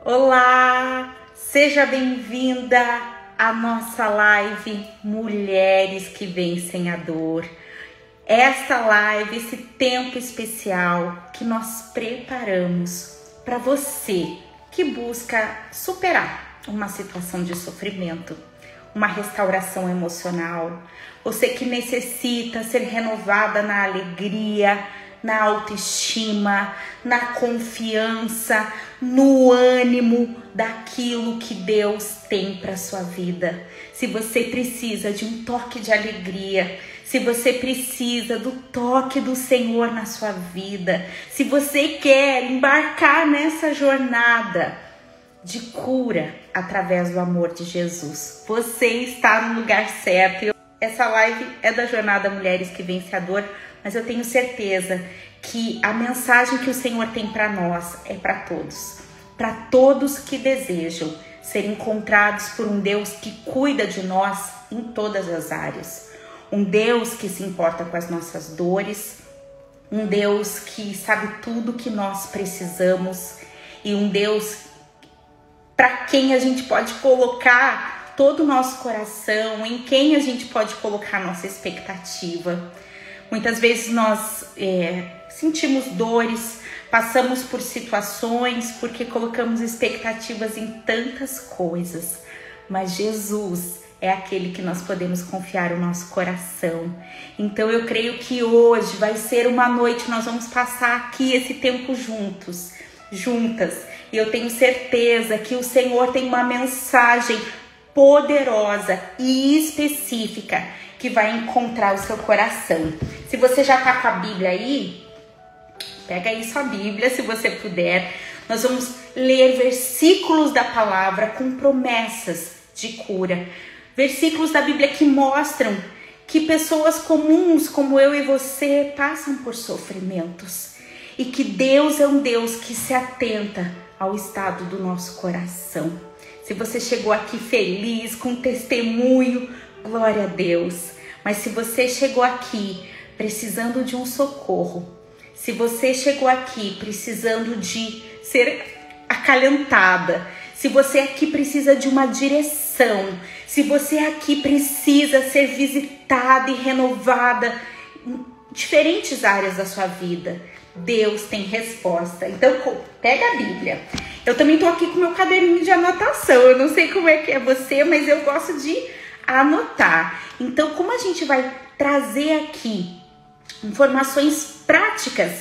Olá, seja bem-vinda à nossa live Mulheres que Vencem a Dor. Esta live, esse tempo especial que nós preparamos para você que busca superar uma situação de sofrimento, uma restauração emocional, você que necessita ser renovada na alegria, na autoestima, na confiança, no ânimo daquilo que Deus tem para sua vida. Se você precisa de um toque de alegria, se você precisa do toque do Senhor na sua vida, se você quer embarcar nessa jornada de cura através do amor de Jesus, você está no lugar certo. Essa live é da Jornada Mulheres que Vencem a Dor, mas eu tenho certeza que a mensagem que o Senhor tem para nós é para todos que desejam ser encontrados por um Deus que cuida de nós em todas as áreas, um Deus que se importa com as nossas dores, um Deus que sabe tudo que nós precisamos e um Deus para quem a gente pode colocar todo o nosso coração, em quem a gente pode colocar nossa expectativa. Muitas vezes nós sentimos dores, passamos por situações porque colocamos expectativas em tantas coisas, mas Jesus é aquele que nós podemos confiar o nosso coração. Então eu creio que hoje vai ser uma noite, nós vamos passar aqui esse tempo juntas, e eu tenho certeza que o Senhor tem uma mensagem poderosa e específica que vai encontrar o seu coração. Se você já tá com a Bíblia aí, pega aí sua Bíblia, se você puder. Nós vamos ler versículos da palavra com promessas de cura. Versículos da Bíblia que mostram que pessoas comuns como eu e você passam por sofrimentos. E que Deus é um Deus que se atenta ao estado do nosso coração. Se você chegou aqui feliz, com testemunho, glória a Deus. Mas se você chegou aqui precisando de um socorro, se você chegou aqui precisando de ser acalentada, se você aqui precisa de uma direção, se você aqui precisa ser visitada e renovada em diferentes áreas da sua vida, Deus tem resposta. Então pega a Bíblia. Eu também tô aqui com meu caderninho de anotação. Eu não sei como é que é você, mas eu gosto de anotar. Então, como a gente vai trazer aqui informações práticas,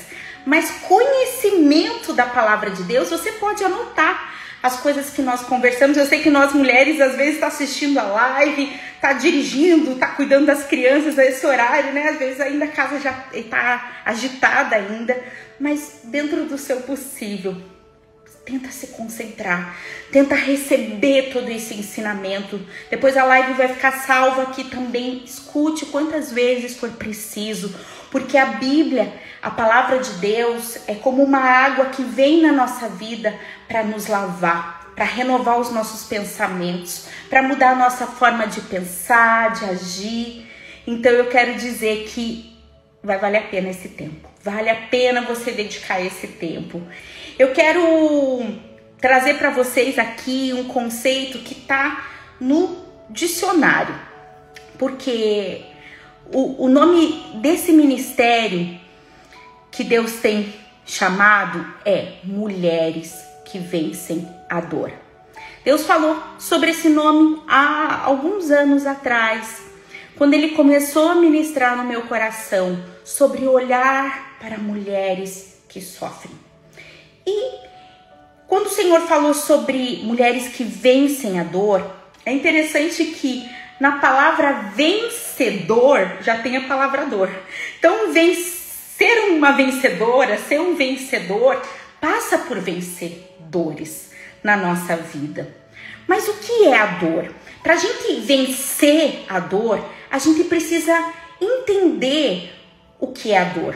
mas conhecimento da palavra de Deus, você pode anotar as coisas que nós conversamos. Eu sei que nós mulheres, às vezes, tá assistindo a live, tá dirigindo, tá cuidando das crianças a esse horário, né? Às vezes ainda a casa já tá agitada ainda, mas dentro do seu possível, tenta se concentrar, tenta receber todo esse ensinamento. Depois a live vai ficar salva aqui também. Escute quantas vezes for preciso, porque a Bíblia, a palavra de Deus, é como uma água que vem na nossa vida para nos lavar, para renovar os nossos pensamentos, para mudar a nossa forma de pensar, de agir. Então eu quero dizer que vai valer a pena esse tempo. Vale a pena você dedicar esse tempo. Eu quero trazer para vocês aqui um conceito que está no dicionário, porque o nome desse ministério que Deus tem chamado é Mulheres que Vencem a Dor. Deus falou sobre esse nome há alguns anos atrás, quando Ele começou a ministrar no meu coração sobre olhar para mulheres que sofrem. E quando o Senhor falou sobre mulheres que vencem a dor, é interessante que na palavra vencedor já tem a palavra dor. Então, ser uma vencedora, ser um vencedor, passa por vencer dores na nossa vida. Mas o que é a dor? Para a gente vencer a dor, a gente precisa entender o que é a dor.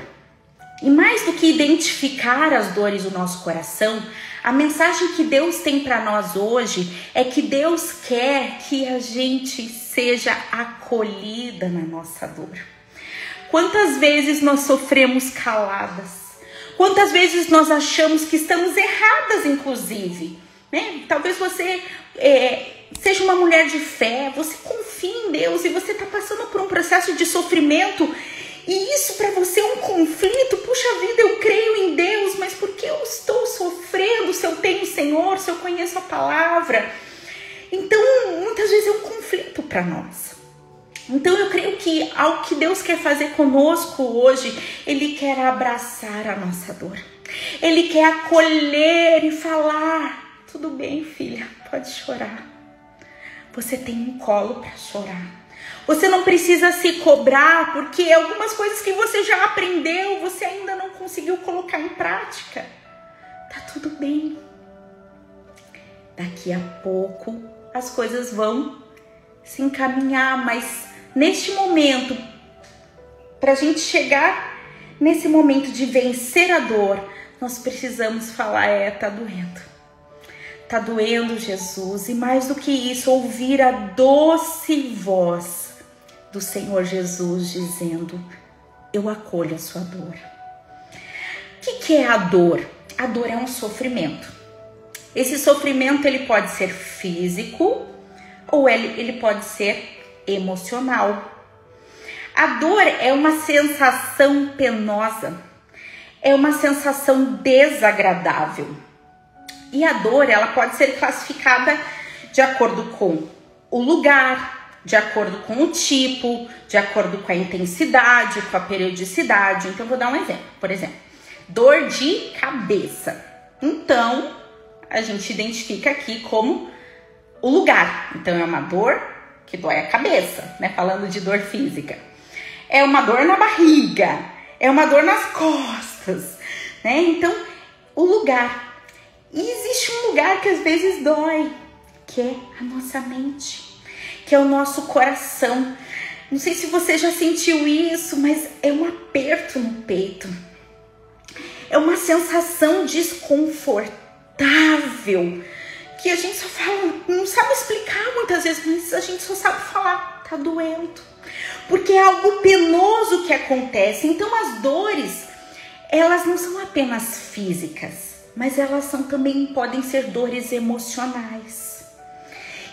E mais do que identificar as dores do nosso coração, a mensagem que Deus tem para nós hoje é que Deus quer que a gente seja acolhida na nossa dor. Quantas vezes nós sofremos caladas? Quantas vezes nós achamos que estamos erradas, inclusive? né? Talvez você seja uma mulher de fé, você confia em Deus e você está passando por um processo de sofrimento e isso para você é um conflito. Puxa vida, eu creio em Deus, mas por que eu estou sofrendo se eu tenho o Senhor, se eu conheço a palavra? Então, muitas vezes é um conflito para nós. Então, eu creio que algo que Deus quer fazer conosco hoje, Ele quer abraçar a nossa dor. Ele quer acolher e falar, tudo bem, filha, pode chorar. Você tem um colo para chorar. Você não precisa se cobrar, porque algumas coisas que você já aprendeu, você ainda não conseguiu colocar em prática. Tá tudo bem. Daqui a pouco as coisas vão se encaminhar, mas neste momento, para a gente chegar nesse momento de vencer a dor, nós precisamos falar, tá doendo. Tá doendo, Jesus. E mais do que isso, ouvir a doce voz do Senhor Jesus dizendo, eu acolho a sua dor. O que é a dor? A dor é um sofrimento. Esse sofrimento ele pode ser físico ou ele pode ser emocional. A dor é uma sensação penosa, é uma sensação desagradável. E a dor ela pode ser classificada de acordo com o lugar, de acordo com o tipo, de acordo com a intensidade, com a periodicidade. Então, vou dar um exemplo. Por exemplo, dor de cabeça. Então, a gente identifica aqui como o lugar. Então, é uma dor que dói a cabeça, né? Falando de dor física. É uma dor na barriga, é uma dor nas costas, né? Então, o lugar. E existe um lugar que às vezes dói, que é a nossa mente, que é o nosso coração. Não sei se você já sentiu isso, mas é um aperto no peito. É uma sensação desconfortável, que a gente só fala, não sabe explicar muitas vezes, mas a gente só sabe falar, tá doendo. Porque é algo penoso que acontece. Então as dores, elas não são apenas físicas, mas elas também podem ser dores emocionais.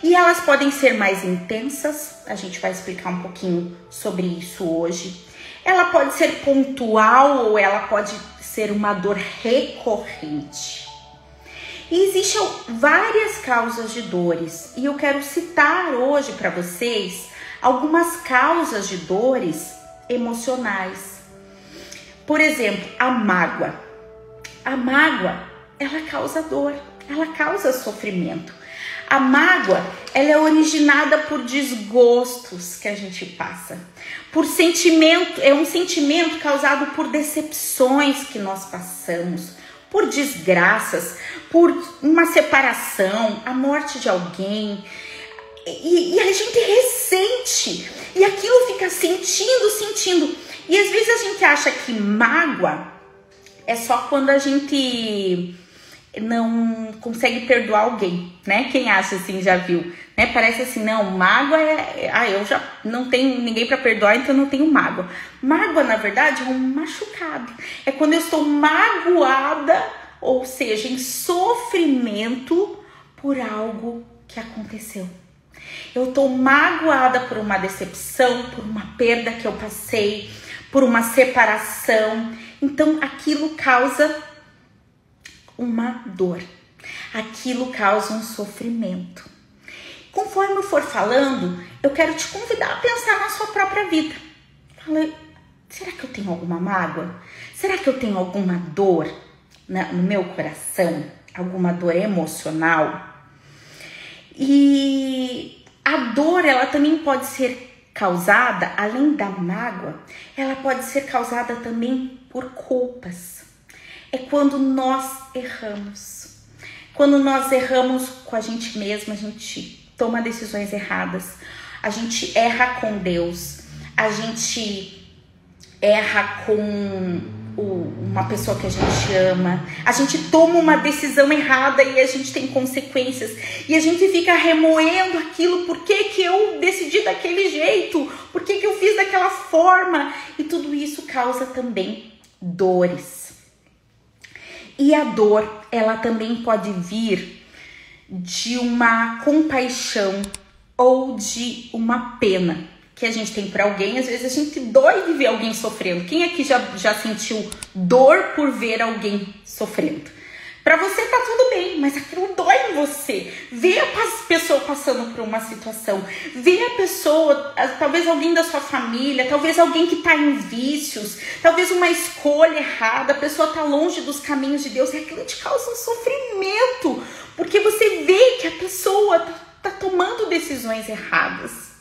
E elas podem ser mais intensas, a gente vai explicar um pouquinho sobre isso hoje. Ela pode ser pontual ou ela pode ser uma dor recorrente. E existem várias causas de dores e eu quero citar hoje para vocês algumas causas de dores emocionais. Por exemplo, a mágoa. A mágoa, ela causa dor, ela causa sofrimento. A mágoa, ela é originada por desgostos que a gente passa, por sentimento, é um sentimento causado por decepções que nós passamos, por desgraças, por uma separação, a morte de alguém, e a gente ressente, e aquilo fica sentindo, e às vezes a gente acha que mágoa é só quando a gente não consegue perdoar alguém, né? Quem acha assim já viu, né? Parece assim, não, mágoa eu já não tenho ninguém para perdoar, então eu não tenho mágoa. Mágoa, na verdade, é um machucado. É quando eu estou magoada, ou seja, em sofrimento por algo que aconteceu. Eu estou magoada por uma decepção, por uma perda que eu passei, por uma separação. Então, aquilo causa uma dor, aquilo causa um sofrimento. Conforme eu for falando, eu quero te convidar a pensar na sua própria vida. Fala, será que eu tenho alguma mágoa? Será que eu tenho alguma dor no meu coração? Alguma dor emocional? E a dor, ela também pode ser causada, além da mágoa, ela pode ser causada também por culpas. É quando nós erramos. Quando nós erramos com a gente mesma, a gente toma decisões erradas. A gente erra com Deus. A gente erra com uma pessoa que a gente ama. A gente toma uma decisão errada e a gente tem consequências. E a gente fica remoendo aquilo. Por que que eu decidi daquele jeito? Por que que eu fiz daquela forma? E tudo isso causa também dores. E a dor, ela também pode vir de uma compaixão ou de uma pena que a gente tem por alguém. Às vezes a gente dói de ver alguém sofrendo. Quem aqui já sentiu dor por ver alguém sofrendo? Pra você tá tudo bem, mas aquilo dói em você. Ver a pessoa passando por uma situação, ver a pessoa, talvez alguém da sua família, talvez alguém que tá em vícios, talvez uma escolha errada, a pessoa tá longe dos caminhos de Deus, e aquilo te causa um sofrimento, porque você vê que a pessoa tá tomando decisões erradas.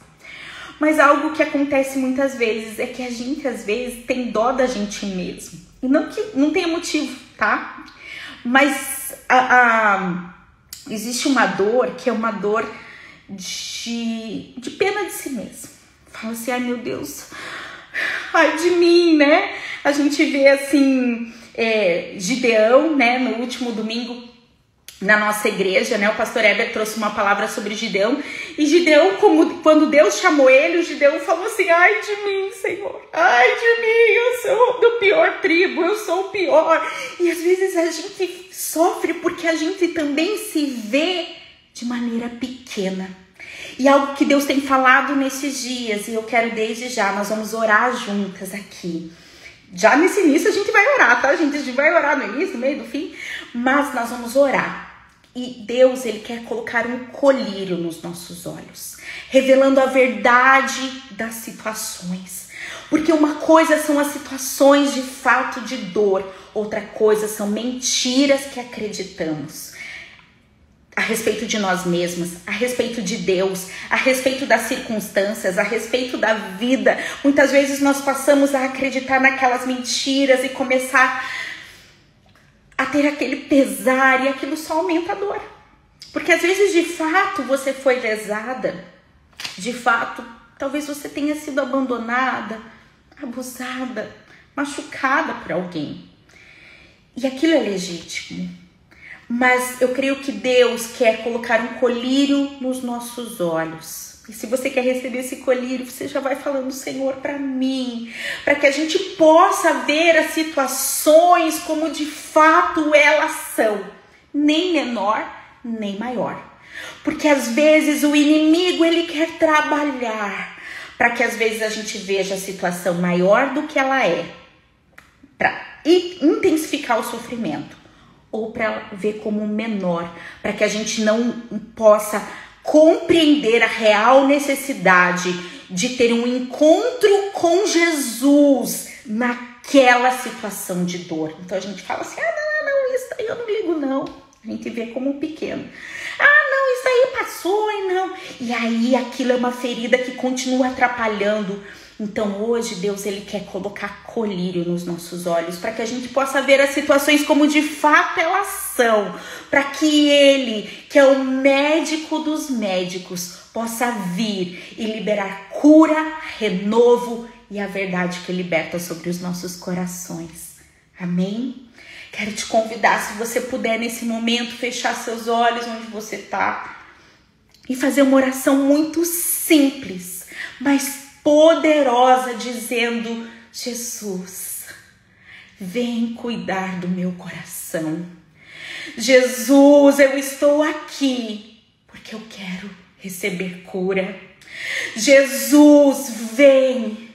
Mas algo que acontece muitas vezes é que a gente, às vezes, tem dó da gente mesmo. E não que não tenha motivo, tá? Mas existe uma dor que é uma dor de pena de si mesmo. Fala assim, ai meu Deus, ai de mim, né? A gente vê assim, Gideão, né? No último domingo na nossa igreja, né? O pastor Heber trouxe uma palavra sobre Gideão. E Gideão, quando Deus chamou ele, o Gideão falou assim, ai de mim, Senhor, ai de mim, eu sou do pior tribo, eu sou o pior. E às vezes a gente sofre porque a gente também se vê de maneira pequena. E algo que Deus tem falado nesses dias, e eu quero desde já, nós vamos orar juntas aqui. Já nesse início a gente vai orar, tá, gente? A gente vai orar no início, no meio, no fim, mas nós vamos orar. E Deus, Ele quer colocar um colírio nos nossos olhos, revelando a verdade das situações. Porque uma coisa são as situações de fato de dor, outra coisa são mentiras que acreditamos a respeito de nós mesmas, a respeito de Deus, a respeito das circunstâncias, a respeito da vida. Muitas vezes nós passamos a acreditar naquelas mentiras e começar a ter aquele pesar, e aquilo só aumenta a dor. Porque às vezes de fato você foi lesada, de fato talvez você tenha sido abandonada, abusada, machucada por alguém. E aquilo é legítimo. Mas eu creio que Deus quer colocar um colírio nos nossos olhos. E se você quer receber esse colírio, você já vai falando, Senhor, para mim. Para que a gente possa ver as situações como de fato elas são. Nem menor, nem maior. Porque às vezes o inimigo, ele quer trabalhar para que às vezes a gente veja a situação maior do que ela é. Para intensificar o sofrimento. Ou para ver como menor, para que a gente não possa compreender a real necessidade de ter um encontro com Jesus naquela situação de dor. Então a gente fala assim, não, isso aí eu não ligo não. A gente vê como um pequeno. Não, isso aí passou e não. E aí aquilo é uma ferida que continua atrapalhando. Então hoje Deus, ele quer colocar colírio nos nossos olhos para que a gente possa ver as situações como de fato elas são, para que ele, que é o médico dos médicos, possa vir e liberar cura, renovo e a verdade que liberta sobre os nossos corações. Amém? Quero te convidar, se você puder nesse momento, fechar seus olhos onde você está e fazer uma oração muito simples, mas poderosa, dizendo, Jesus, vem cuidar do meu coração. Jesus, eu estou aqui porque eu quero receber cura. Jesus, vem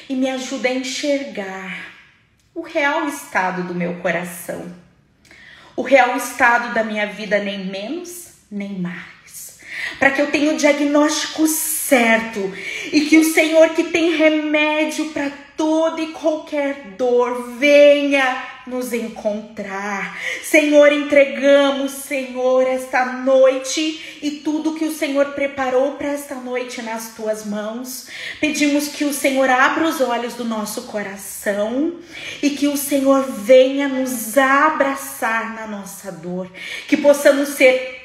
e me ajuda a enxergar o real estado do meu coração. O real estado da minha vida, nem menos, nem mais. Para que eu tenha o diagnóstico certo e que o Senhor, que tem remédio para toda e qualquer dor, venha nos encontrar. Senhor, entregamos, Senhor, esta noite e tudo que o Senhor preparou para esta noite nas tuas mãos. Pedimos que o Senhor abra os olhos do nosso coração e que o Senhor venha nos abraçar na nossa dor, que possamos ser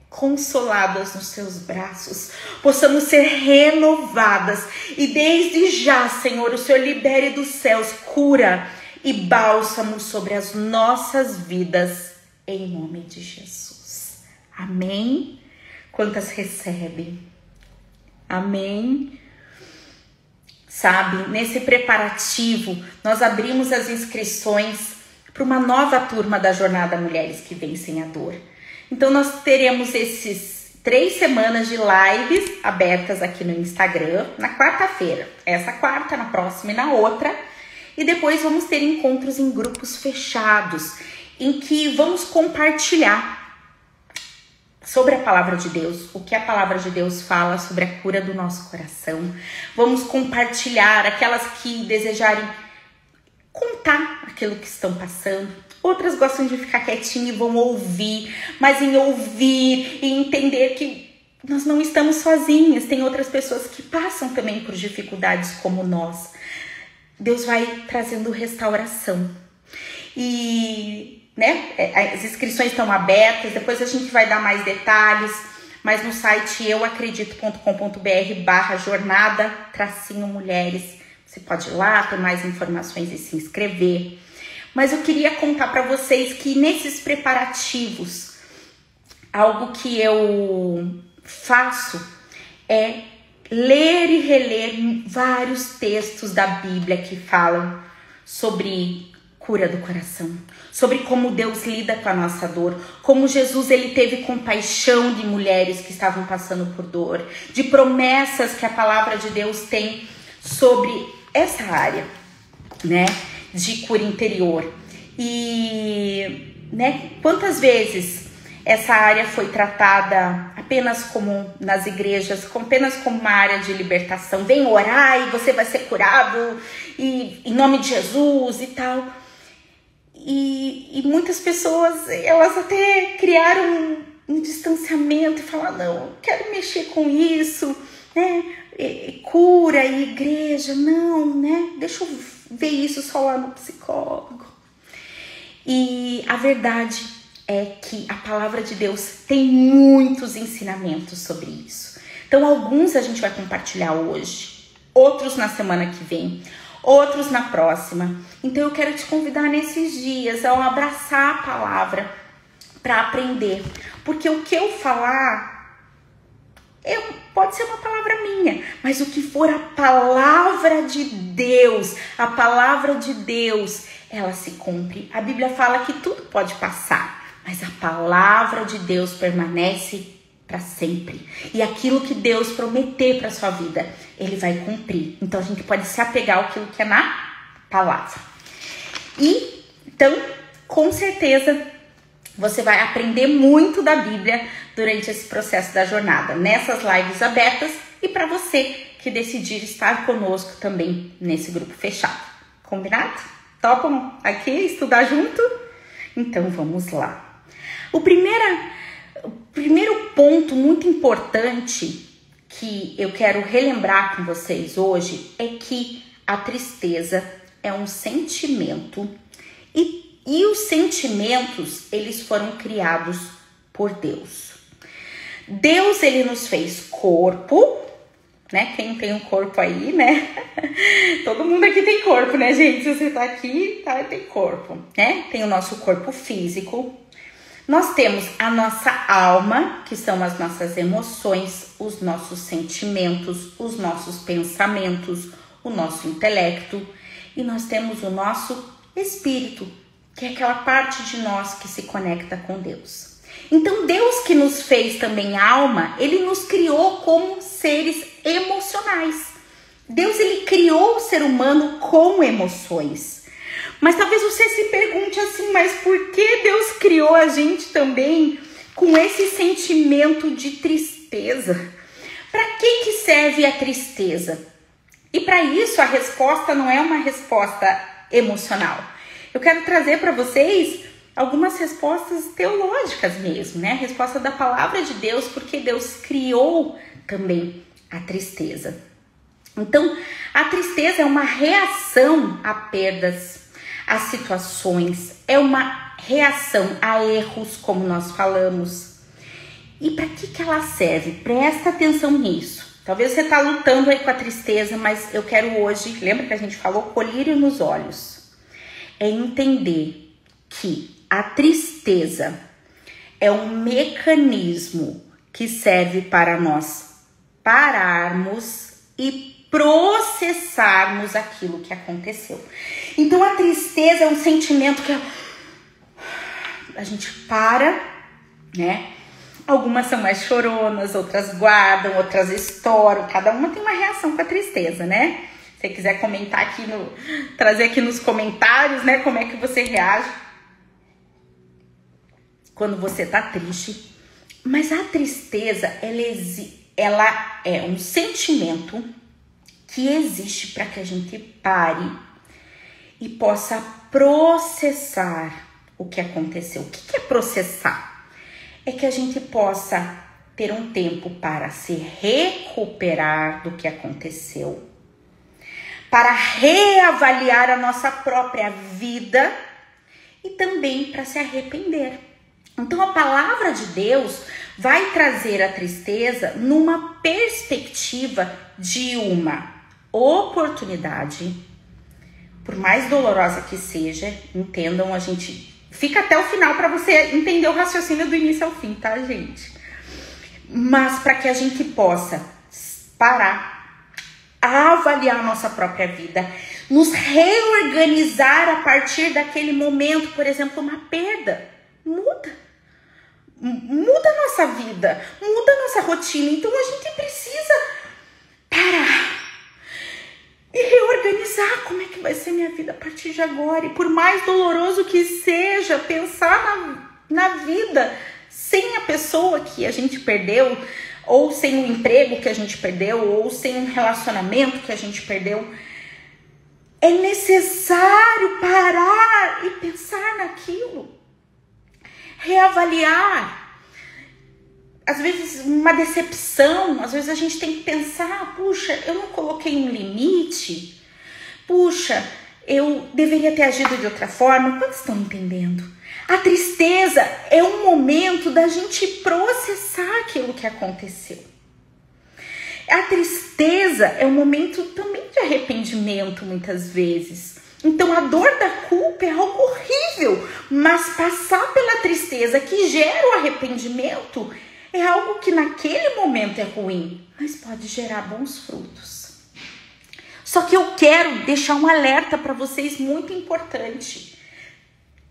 consoladas nos seus braços, possamos ser renovadas e desde já, Senhor, o Senhor libere dos céus cura e bálsamo sobre as nossas vidas, em nome de Jesus. Amém? Quantas recebem? Amém? Sabe, nesse preparativo, nós abrimos as inscrições para uma nova turma da Jornada Mulheres que Vencem a Dor. Então nós teremos esses 3 semanas de lives abertas aqui no Instagram, na quarta-feira. Essa quarta, na próxima e na outra. E depois vamos ter encontros em grupos fechados, em que vamos compartilhar sobre a palavra de Deus, o que a palavra de Deus fala sobre a cura do nosso coração. Vamos compartilhar, aquelas que desejarem contar aquilo que estão passando. Outras gostam de ficar quietinho e vão ouvir, mas em ouvir e entender que nós não estamos sozinhas. Tem outras pessoas que passam também por dificuldades como nós. Deus vai trazendo restauração. E, né, as inscrições estão abertas, depois a gente vai dar mais detalhes, mas no site euacredito.com.br/jornada-mulheres, você pode ir lá, ter mais informações e se inscrever. Mas eu queria contar para vocês que nesses preparativos, algo que eu faço é ler e reler vários textos da Bíblia que falam sobre cura do coração, sobre como Deus lida com a nossa dor, como Jesus ele teve compaixão de mulheres que estavam passando por dor, de promessas que a palavra de Deus tem sobre essa área, né, de cura interior. E, né, quantas vezes essa área foi tratada apenas como nas igrejas, apenas como uma área de libertação. Vem orar e você vai ser curado, e em nome de Jesus e tal. E muitas pessoas, elas até criaram um distanciamento e falaram, não, eu quero mexer com isso, né? Cura e igreja, não, né? Deixa eu ver isso só lá no psicólogo. E a verdade é que a palavra de Deus tem muitos ensinamentos sobre isso. Então, alguns a gente vai compartilhar hoje, outros na semana que vem, outros na próxima. Então, eu quero te convidar nesses dias a abraçar a palavra para aprender. Porque o que eu falar pode ser uma palavra minha, mas o que for a palavra de Deus, ela se cumpre. A Bíblia fala que tudo pode passar, mas a palavra de Deus permanece para sempre. E aquilo que Deus prometer para sua vida, ele vai cumprir. Então a gente pode se apegar àquilo que é na palavra. E então, com certeza, você vai aprender muito da Bíblia durante esse processo da jornada, nessas lives abertas, e para você que decidir estar conosco também nesse grupo fechado. Combinado? Topam aqui estudar junto? Então vamos lá. O primeiro ponto muito importante que eu quero relembrar com vocês hoje é que a tristeza é um sentimento e os sentimentos, eles foram criados por Deus. Deus, ele nos fez corpo, né? Quem tem um corpo aí, né? Todo mundo aqui tem corpo, né, gente? Se você tá aqui, tá, tem corpo, né? Tem o nosso corpo físico. Nós temos a nossa alma, que são as nossas emoções, os nossos sentimentos, os nossos pensamentos, o nosso intelecto. E nós temos o nosso espírito, que é aquela parte de nós que se conecta com Deus. Então, Deus que nos fez também alma, ele nos criou como seres emocionais. Deus, ele criou o ser humano com emoções. Mas talvez você se pergunte assim, mas por que Deus criou a gente também com esse sentimento de tristeza? Para que serve a tristeza? E para isso a resposta não é uma resposta emocional. Eu quero trazer para vocês algumas respostas teológicas mesmo, né? A resposta da palavra de Deus, porque Deus criou também a tristeza. Então, a tristeza é uma reação a perdas, a situações, é uma reação a erros, como nós falamos. E para que ela serve? Presta atenção nisso. Talvez você está lutando aí com a tristeza, mas eu quero hoje, lembra que a gente falou colírio nos olhos? É entender que a tristeza é um mecanismo que serve para nós pararmos e processarmos aquilo que aconteceu. Então a tristeza é um sentimento que a gente para né? Algumas são mais choronas, outras guardam, outras estouram. Cada uma tem uma reação com a tristeza, né? Se você quiser comentar aqui, trazer aqui nos comentários, né? Como é que você reage quando você tá triste. Mas a tristeza, ela é um sentimento que existe para que a gente pare e possa processar o que aconteceu. O que é processar? É que a gente possa ter um tempo para se recuperar do que aconteceu, para reavaliar a nossa própria vida e também para se arrepender. Então a palavra de Deus vai trazer a tristeza numa perspectiva de uma oportunidade, por mais dolorosa que seja. Entendam, a gente fica até o final para você entender o raciocínio do início ao fim, tá, gente? Mas para que a gente possa parar, avaliar a nossa própria vida, nos reorganizar a partir daquele momento, por exemplo, uma perda, muda a nossa vida, muda a nossa rotina. Então a gente precisa parar e reorganizar como é que vai ser minha vida a partir de agora. E por mais doloroso que seja, pensar na vida sem a pessoa que a gente perdeu, ou sem o emprego que a gente perdeu, ou sem um relacionamento que a gente perdeu, é necessário parar e pensar naquilo, reavaliar. Às vezes uma decepção, às vezes a gente tem que pensar, puxa, eu não coloquei um limite, puxa, eu deveria ter agido de outra forma. Quantos estão entendendo? A tristeza é um momento da gente processar aquilo que aconteceu. A tristeza é um momento também de arrependimento, muitas vezes. Então a dor da culpa é algo horrível, mas passar pela tristeza que gera o arrependimento é algo que naquele momento é ruim, mas pode gerar bons frutos. Só que eu quero deixar um alerta para vocês muito importante.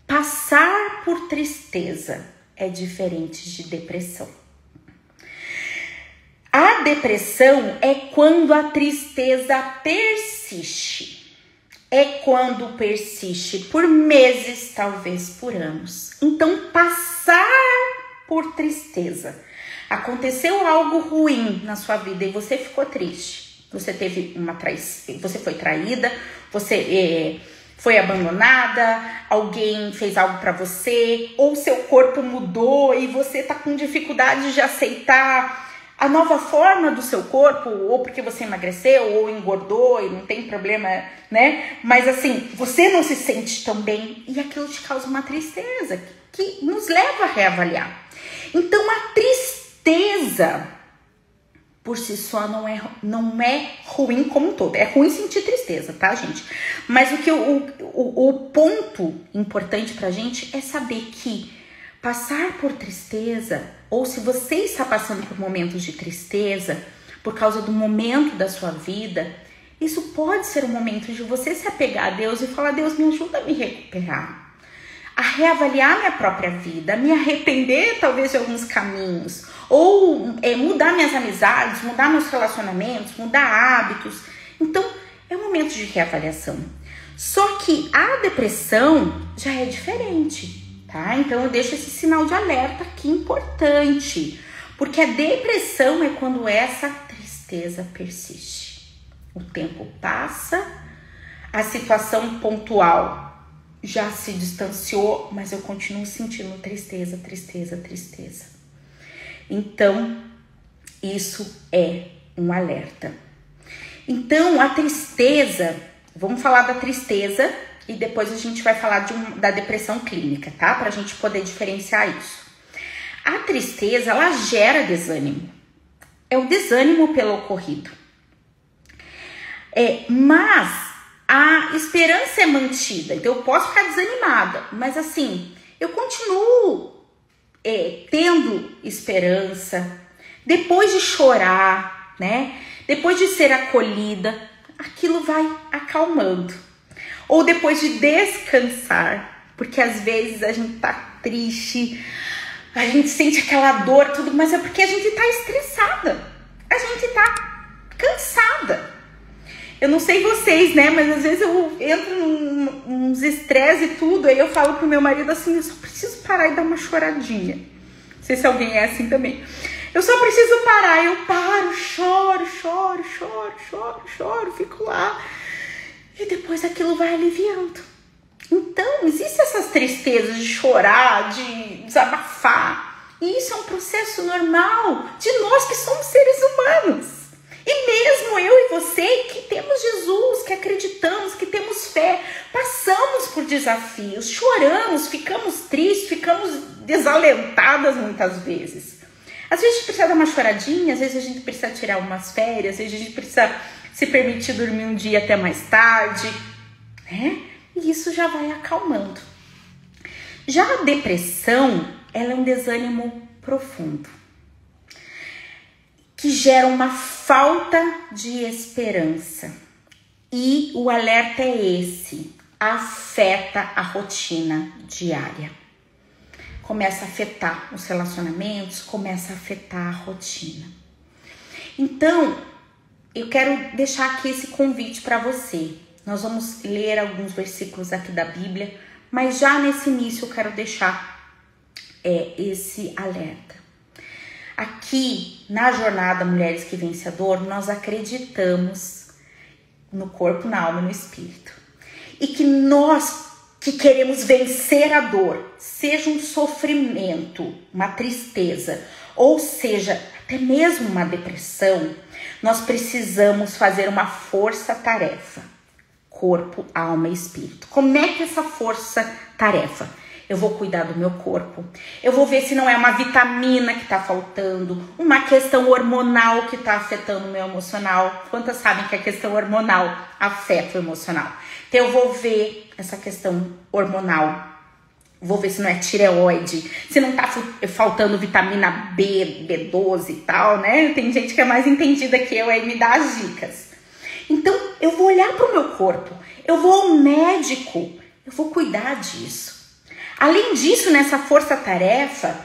Passar por tristeza é diferente de depressão. A depressão é quando a tristeza persiste. É quando persiste por meses, talvez por anos. Então, passar por tristeza. Aconteceu algo ruim na sua vida e você ficou triste. Você teve você foi traída, você foi abandonada, alguém fez algo para você, ou seu corpo mudou e você tá com dificuldade de aceitar a nova forma do seu corpo, ou porque você emagreceu ou engordou e não tem problema, né? Mas assim, você não se sente tão bem e aquilo te causa uma tristeza que nos leva a reavaliar. Então a tristeza por si só não é ruim como um todo. É ruim sentir tristeza, tá, gente? Mas o ponto importante pra gente é saber que passar por tristeza, ou se você está passando por momentos de tristeza, por causa do momento da sua vida, isso pode ser um momento de você se apegar a Deus e falar: Deus, me ajuda a me recuperar, a reavaliar minha própria vida, a me arrepender talvez de alguns caminhos, ou mudar minhas amizades, mudar meus relacionamentos, mudar hábitos. Então, é um momento de reavaliação. Só que a depressão já é diferente, tá? Então, eu deixo esse sinal de alerta aqui importante, porque a depressão é quando essa tristeza persiste. O tempo passa, a situação pontual já se distanciou, mas eu continuo sentindo tristeza, tristeza, tristeza. Então, isso é um alerta. Então, a tristeza, vamos falar da tristeza e depois a gente vai falar da depressão clínica, tá? Pra gente poder diferenciar isso. A tristeza, ela gera desânimo. É o desânimo pelo ocorrido. Mas a esperança é mantida. Então, eu posso ficar desanimada, mas assim, eu continuo tendo esperança. Depois de chorar, né? Depois de ser acolhida, aquilo vai acalmando. Ou depois de descansar, porque às vezes a gente tá triste, a gente sente aquela dor, tudo, mas é porque a gente tá estressada, a gente tá cansada. Eu não sei vocês, né, mas às vezes eu entro nos estresse e tudo, aí eu falo pro meu marido assim, eu só preciso parar e dar uma choradinha. Não sei se alguém é assim também. Eu só preciso parar, eu paro, choro, fico lá. E depois aquilo vai aliviando. Então, existem essas tristezas de chorar, de desabafar. E isso é um processo normal de nós que somos seres humanos. E mesmo eu e você que temos Jesus, que acreditamos, que temos fé, passamos por desafios, choramos, ficamos tristes, ficamos desalentadas muitas vezes. Às vezes a gente precisa dar uma choradinha, às vezes a gente precisa tirar umas férias, às vezes a gente precisa se permitir dormir um dia até mais tarde, né? E isso já vai acalmando. Já a depressão, ela é um desânimo profundo, que gera uma falta de esperança. E o alerta é esse, afeta a rotina diária. Começa a afetar os relacionamentos, começa a afetar a rotina. Então, eu quero deixar aqui esse convite para você. Nós vamos ler alguns versículos aqui da Bíblia, mas já nesse início eu quero deixar esse alerta. Aqui, na jornada Mulheres que Vencem a Dor, nós acreditamos no corpo, na alma e no espírito. E que nós que queremos vencer a dor, seja um sofrimento, uma tristeza, ou seja, até mesmo uma depressão, nós precisamos fazer uma força-tarefa, corpo, alma e espírito. Como é que essa força-tarefa? Eu vou cuidar do meu corpo, eu vou ver se não é uma vitamina que está faltando, uma questão hormonal que está afetando o meu emocional. Quantas sabem que a questão hormonal afeta o emocional? Então eu vou ver essa questão hormonal, vou ver se não é tireoide, se não tá faltando vitamina B, B12 e tal, né? Tem gente que é mais entendida que eu aí me dá as dicas. Então eu vou olhar pro meu corpo, eu vou ao médico, eu vou cuidar disso. Além disso, nessa força-tarefa,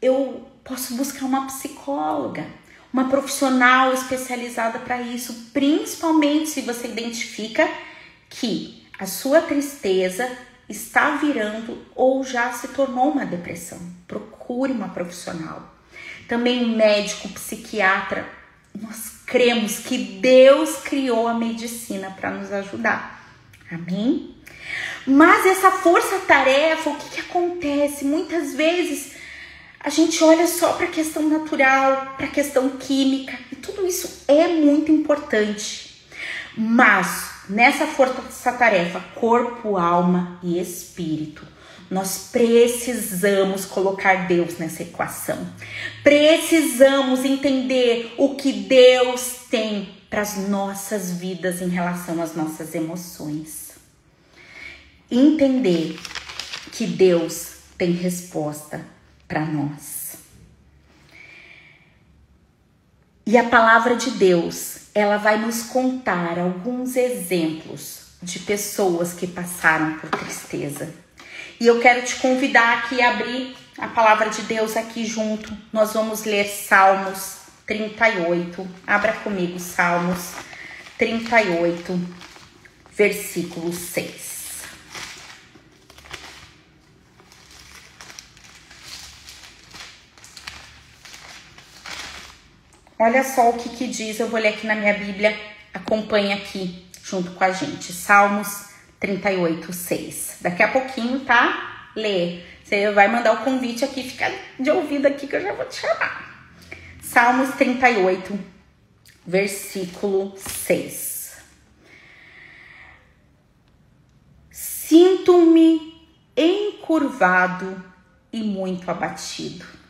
eu posso buscar uma psicóloga, uma profissional especializada para isso, principalmente se você identifica que a sua tristeza está virando ou já se tornou uma depressão. Procure uma profissional. Também um médico, psiquiatra. Nós cremos que Deus criou a medicina para nos ajudar. Amém? Mas essa força-tarefa, o que acontece? Muitas vezes a gente olha só para a questão natural, para a questão química, e tudo isso é muito importante. Mas nessa força-tarefa, corpo, alma e espírito, nós precisamos colocar Deus nessa equação. Precisamos entender o que Deus tem para as nossas vidas em relação às nossas emoções. Entender que Deus tem resposta para nós. E a palavra de Deus, ela vai nos contar alguns exemplos de pessoas que passaram por tristeza. E eu quero te convidar aqui a abrir a palavra de Deus aqui junto. Nós vamos ler Salmos 38. Abra comigo Salmos 38, versículo 6. Olha só o que diz, eu vou ler aqui na minha Bíblia, acompanha aqui junto com a gente. Salmos 38, 6. Daqui a pouquinho, tá? Lê. Você vai mandar o convite aqui, fica de ouvido aqui que eu já vou te chamar. Salmos 38, versículo 6. Sinto-me encurvado e muito abatido.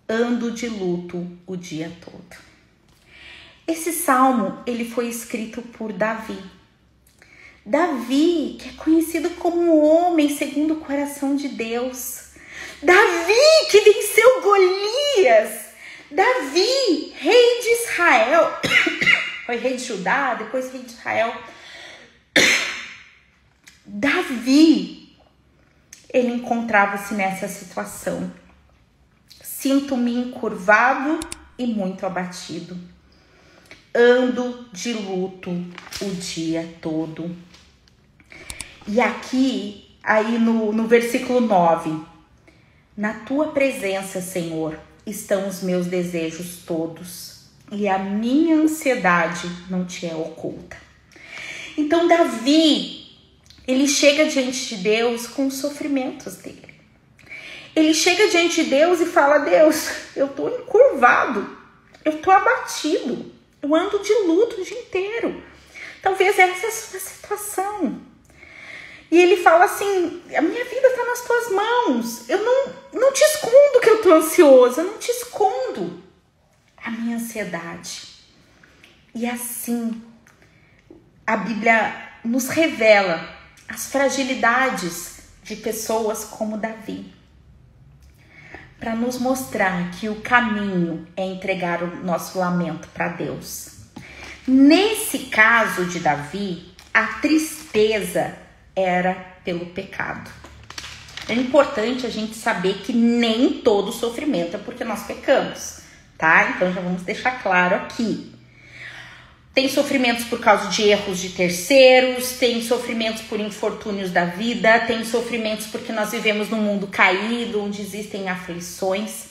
Ando de luto o dia todo. Esse salmo, ele foi escrito por Davi. Davi, que é conhecido como um homem segundo o coração de Deus. Davi, que venceu Golias. Davi, rei de Israel. Foi rei de Judá, depois rei de Israel. Davi, ele encontrava-se nessa situação. Sinto-me encurvado e muito abatido. Ando de luto o dia todo. E aqui, aí no versículo 9, na tua presença, Senhor, estão os meus desejos todos, e a minha ansiedade não te é oculta. Então Davi, ele chega diante de Deus com os sofrimentos dele. Ele chega diante de Deus e fala: Deus, eu tô encurvado, eu tô abatido, eu ando de luto o dia inteiro. Talvez essa é a sua situação. E ele fala assim: a minha vida está nas tuas mãos. Eu não te escondo que eu estou ansioso. Eu não te escondo a minha ansiedade. E assim, a Bíblia nos revela as fragilidades de pessoas como Davi, para nos mostrar que o caminho é entregar o nosso lamento para Deus. Nesse caso de Davi, a tristeza era pelo pecado. É importante a gente saber que nem todo sofrimento é porque nós pecamos, tá? Então já vamos deixar claro aqui. Tem sofrimentos por causa de erros de terceiros, tem sofrimentos por infortúnios da vida, tem sofrimentos porque nós vivemos num mundo caído, onde existem aflições.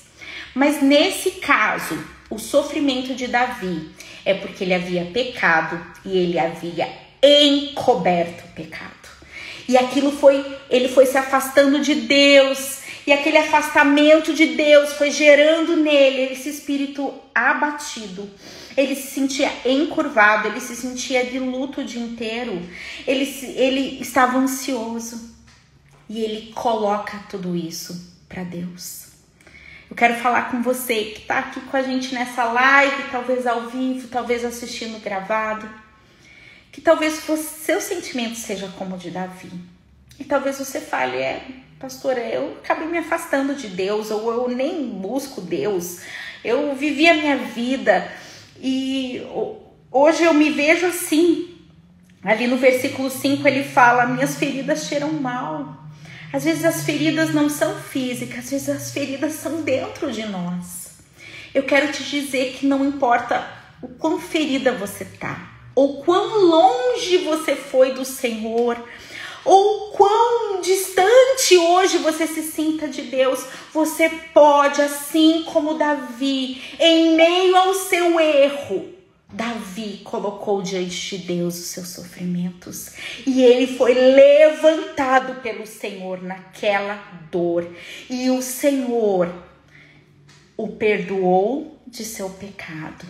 Mas nesse caso, o sofrimento de Davi é porque ele havia pecado e ele havia encoberto o pecado. E ele foi se afastando de Deus, e aquele afastamento de Deus foi gerando nele esse espírito abatido. Ele se sentia encurvado, ele se sentia de luto o dia inteiro, ele estava ansioso, e ele coloca tudo isso para Deus. Eu quero falar com você que está aqui com a gente nessa live, talvez ao vivo, talvez assistindo gravado, que talvez o seu sentimento seja como o de Davi. E talvez você fale: pastora, eu acabei me afastando de Deus, ou eu nem busco Deus, eu vivi a minha vida e hoje eu me vejo assim. Ali no versículo 5 ele fala: minhas feridas cheiram mal. Às vezes as feridas não são físicas, às vezes as feridas são dentro de nós. Eu quero te dizer que não importa o quão ferida você tá, ou quão longe você foi do Senhor, ou quão distante hoje você se sinta de Deus, você pode, assim como Davi, em meio ao seu erro, Davi colocou diante de Deus os seus sofrimentos, e ele foi levantado pelo Senhor naquela dor, e o Senhor o perdoou de seu pecado.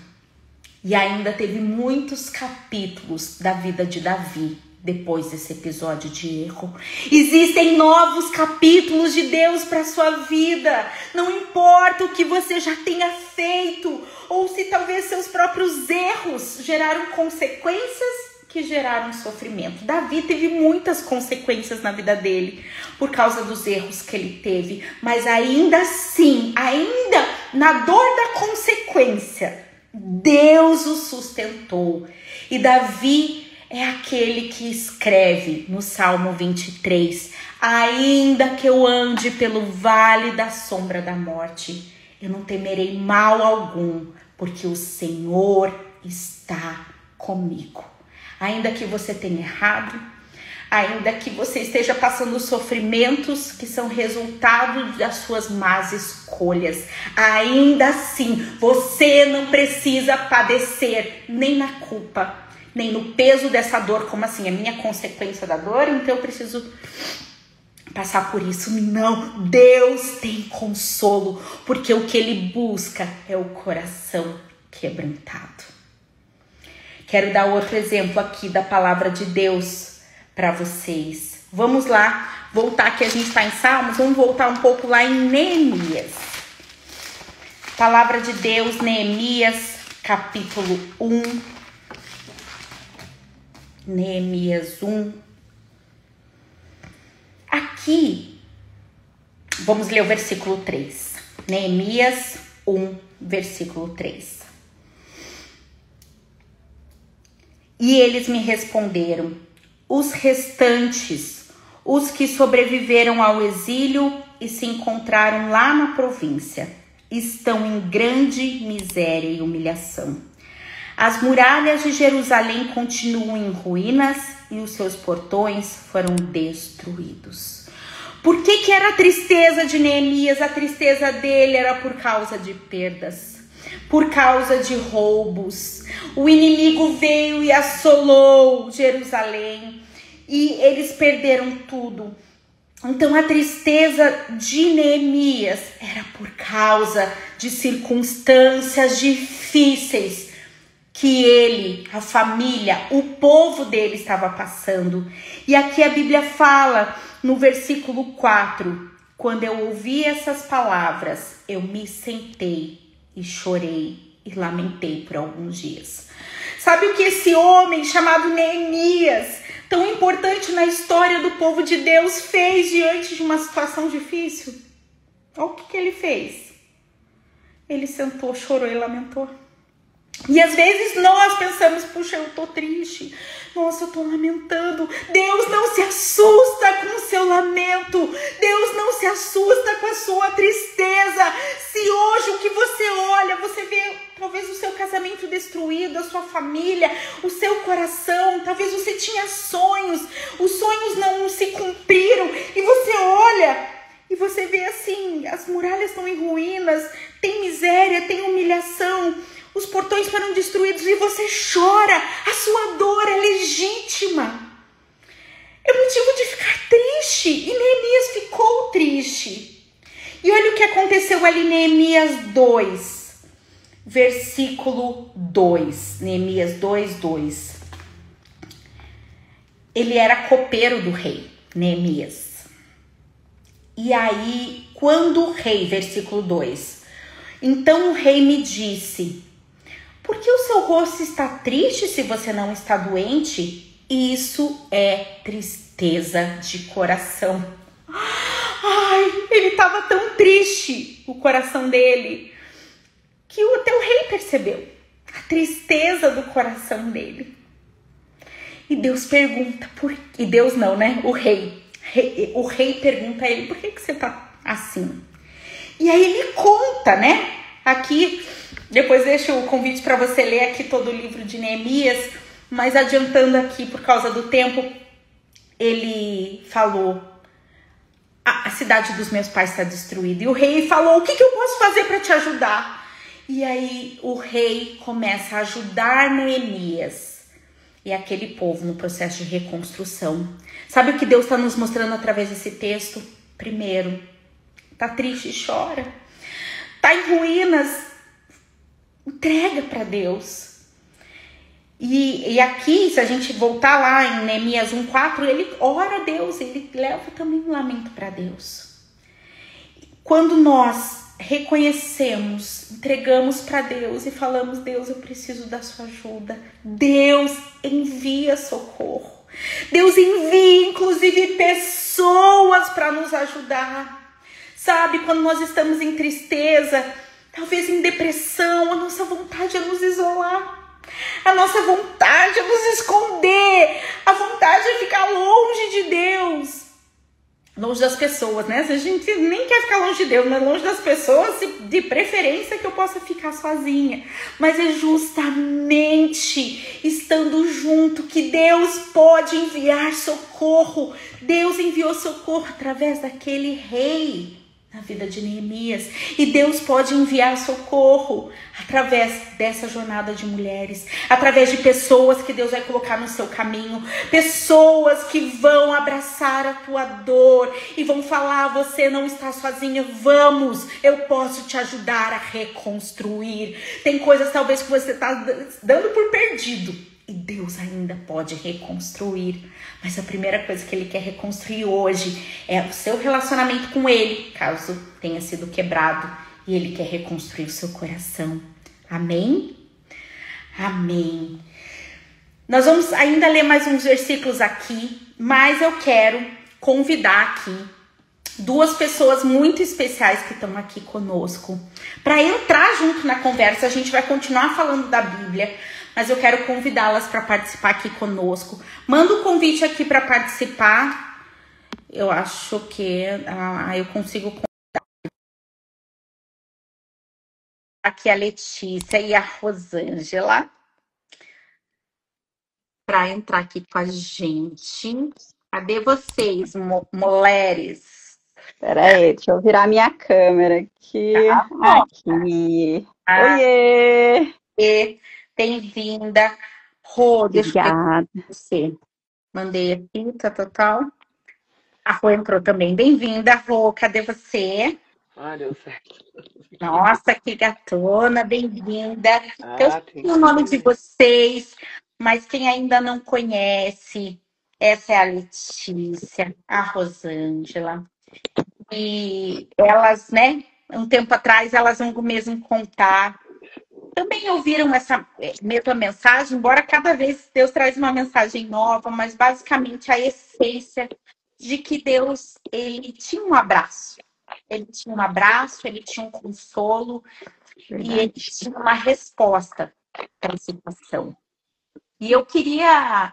E ainda teve muitos capítulos da vida de Davi depois desse episódio de erro. Existem novos capítulos de Deus para sua vida. Não importa o que você já tenha feito, ou se talvez seus próprios erros geraram consequências que geraram sofrimento. Davi teve muitas consequências na vida dele por causa dos erros que ele teve, mas ainda assim, ainda na dor da consequência, Deus o sustentou. E Davi é aquele que escreve no Salmo 23: ainda que eu ande pelo vale da sombra da morte, eu não temerei mal algum, porque o Senhor está comigo. Ainda que você tenha errado, ainda que você esteja passando sofrimentos que são resultado das suas más escolhas, ainda assim você não precisa padecer nem na culpa, nem no peso dessa dor, como assim, a minha consequência da dor, então eu preciso passar por isso. Não, Deus tem consolo, porque o que ele busca é o coração quebrantado. Quero dar outro exemplo aqui da palavra de Deus para vocês. Vamos lá, voltar que a gente está em Salmos, vamos voltar um pouco lá em Neemias. Palavra de Deus, Neemias, capítulo 1. Neemias 1. Aqui, vamos ler o versículo 3. Neemias 1, versículo 3. E eles me responderam: os restantes, os que sobreviveram ao exílio e se encontraram lá na província estão em grande miséria e humilhação. As muralhas de Jerusalém continuam em ruínas e os seus portões foram destruídos. Por que era a tristeza de Neemias? A tristeza dele era por causa de perdas, por causa de roubos. O inimigo veio e assolou Jerusalém e eles perderam tudo. Então a tristeza de Neemias era por causa de circunstâncias difíceis que ele, a família, o povo dele estava passando. E aqui a Bíblia fala no versículo 4, quando eu ouvi essas palavras, eu me sentei e chorei e lamentei por alguns dias. Sabe o que esse homem chamado Neemias, tão importante na história do povo de Deus, fez diante de uma situação difícil? Olha o que ele fez. Ele sentou, chorou e lamentou. E às vezes nós pensamos, puxa, eu tô triste, nossa, eu tô lamentando. Deus não se assusta com o seu lamento, Deus não se assusta com a sua tristeza. Se hoje o que você olha, você vê talvez o seu casamento destruído, a sua família, o seu coração, talvez você tinha sonhos, os sonhos não se cumpriram, e você olha e você vê assim, as muralhas estão em ruínas, tem miséria, tem humilhação, os portões foram destruídos e você chora. A sua dor é legítima. É motivo de ficar triste. E Neemias ficou triste. E olha o que aconteceu ali em Neemias 2, versículo 2. Neemias 2, 2. Ele era copeiro do rei, Neemias. E aí, quando o rei, versículo 2, então o rei me disse: por que o seu rosto está triste se você não está doente? Isso é tristeza de coração. Ai, ele estava tão triste, o coração dele, que até o rei percebeu a tristeza do coração dele. E Deus pergunta, e Deus não, né? O rei pergunta a ele, por que você está assim? E aí ele conta, né? Aqui, depois deixo o convite para você ler aqui todo o livro de Neemias, mas adiantando aqui por causa do tempo, ele falou: a cidade dos meus pais está destruída. E o rei falou: o que eu posso fazer para te ajudar? E aí o rei começa a ajudar Neemias e aquele povo no processo de reconstrução. Sabe o que Deus está nos mostrando através desse texto? Primeiro, tá triste, chora. Tá em ruínas, entrega para Deus. E aqui, se a gente voltar lá em Neemias 1:4, ele ora a Deus, ele leva também um lamento para Deus. Quando nós reconhecemos, entregamos para Deus e falamos: Deus, eu preciso da sua ajuda, Deus envia socorro. Deus envia, inclusive, pessoas para nos ajudar. Sabe, quando nós estamos em tristeza, talvez em depressão, a nossa vontade é nos isolar. A nossa vontade é nos esconder. A vontade é ficar longe de Deus. Longe das pessoas, né? A gente nem quer ficar longe de Deus, mas longe das pessoas, de preferência que eu possa ficar sozinha. Mas é justamente estando junto que Deus pode enviar socorro. Deus enviou socorro através daquele rei na vida de Neemias. E Deus pode enviar socorro através dessa jornada de mulheres, através de pessoas que Deus vai colocar no seu caminho, pessoas que vão abraçar a tua dor e vão falar: você não está sozinha, vamos, eu posso te ajudar a reconstruir. Tem coisas talvez que você está dando por perdido e Deus ainda pode reconstruir. Mas a primeira coisa que Ele quer reconstruir hoje é o seu relacionamento com Ele, caso tenha sido quebrado, e Ele quer reconstruir o seu coração. Amém? Amém. Nós vamos ainda ler mais uns versículos aqui, mas eu quero convidar aqui duas pessoas muito especiais que estão aqui conosco para entrar junto na conversa. A gente vai continuar falando da Bíblia, mas eu quero convidá-las para participar aqui conosco. Manda um convite aqui para participar. Eu acho que eu consigo aqui a Letícia e a Rosângela para entrar aqui com a gente. Cadê vocês, mulheres? Espera aí, deixa eu virar minha câmera aqui. Tá bom. Aqui. Oiê! Bem-vinda. Rô, deixa eu ver Obrigada. você. Mandei aqui, tal. A Rô entrou também. Bem-vinda, Rô. Cadê você? Ah, deu certo. Nossa, que gatona, bem-vinda. Eu Ah, tem sei o que nome de ser. vocês, mas quem ainda não conhece, essa é a Letícia, a Rosângela. E elas, né, um tempo atrás, elas vão mesmo contar. Também ouviram essa mesma mensagem, embora cada vez Deus traz uma mensagem nova, mas basicamente a essência de que Deus, ele tinha um abraço. Ele tinha um abraço, ele tinha um consolo, e ele Verdade. tinha uma resposta para a situação. E eu queria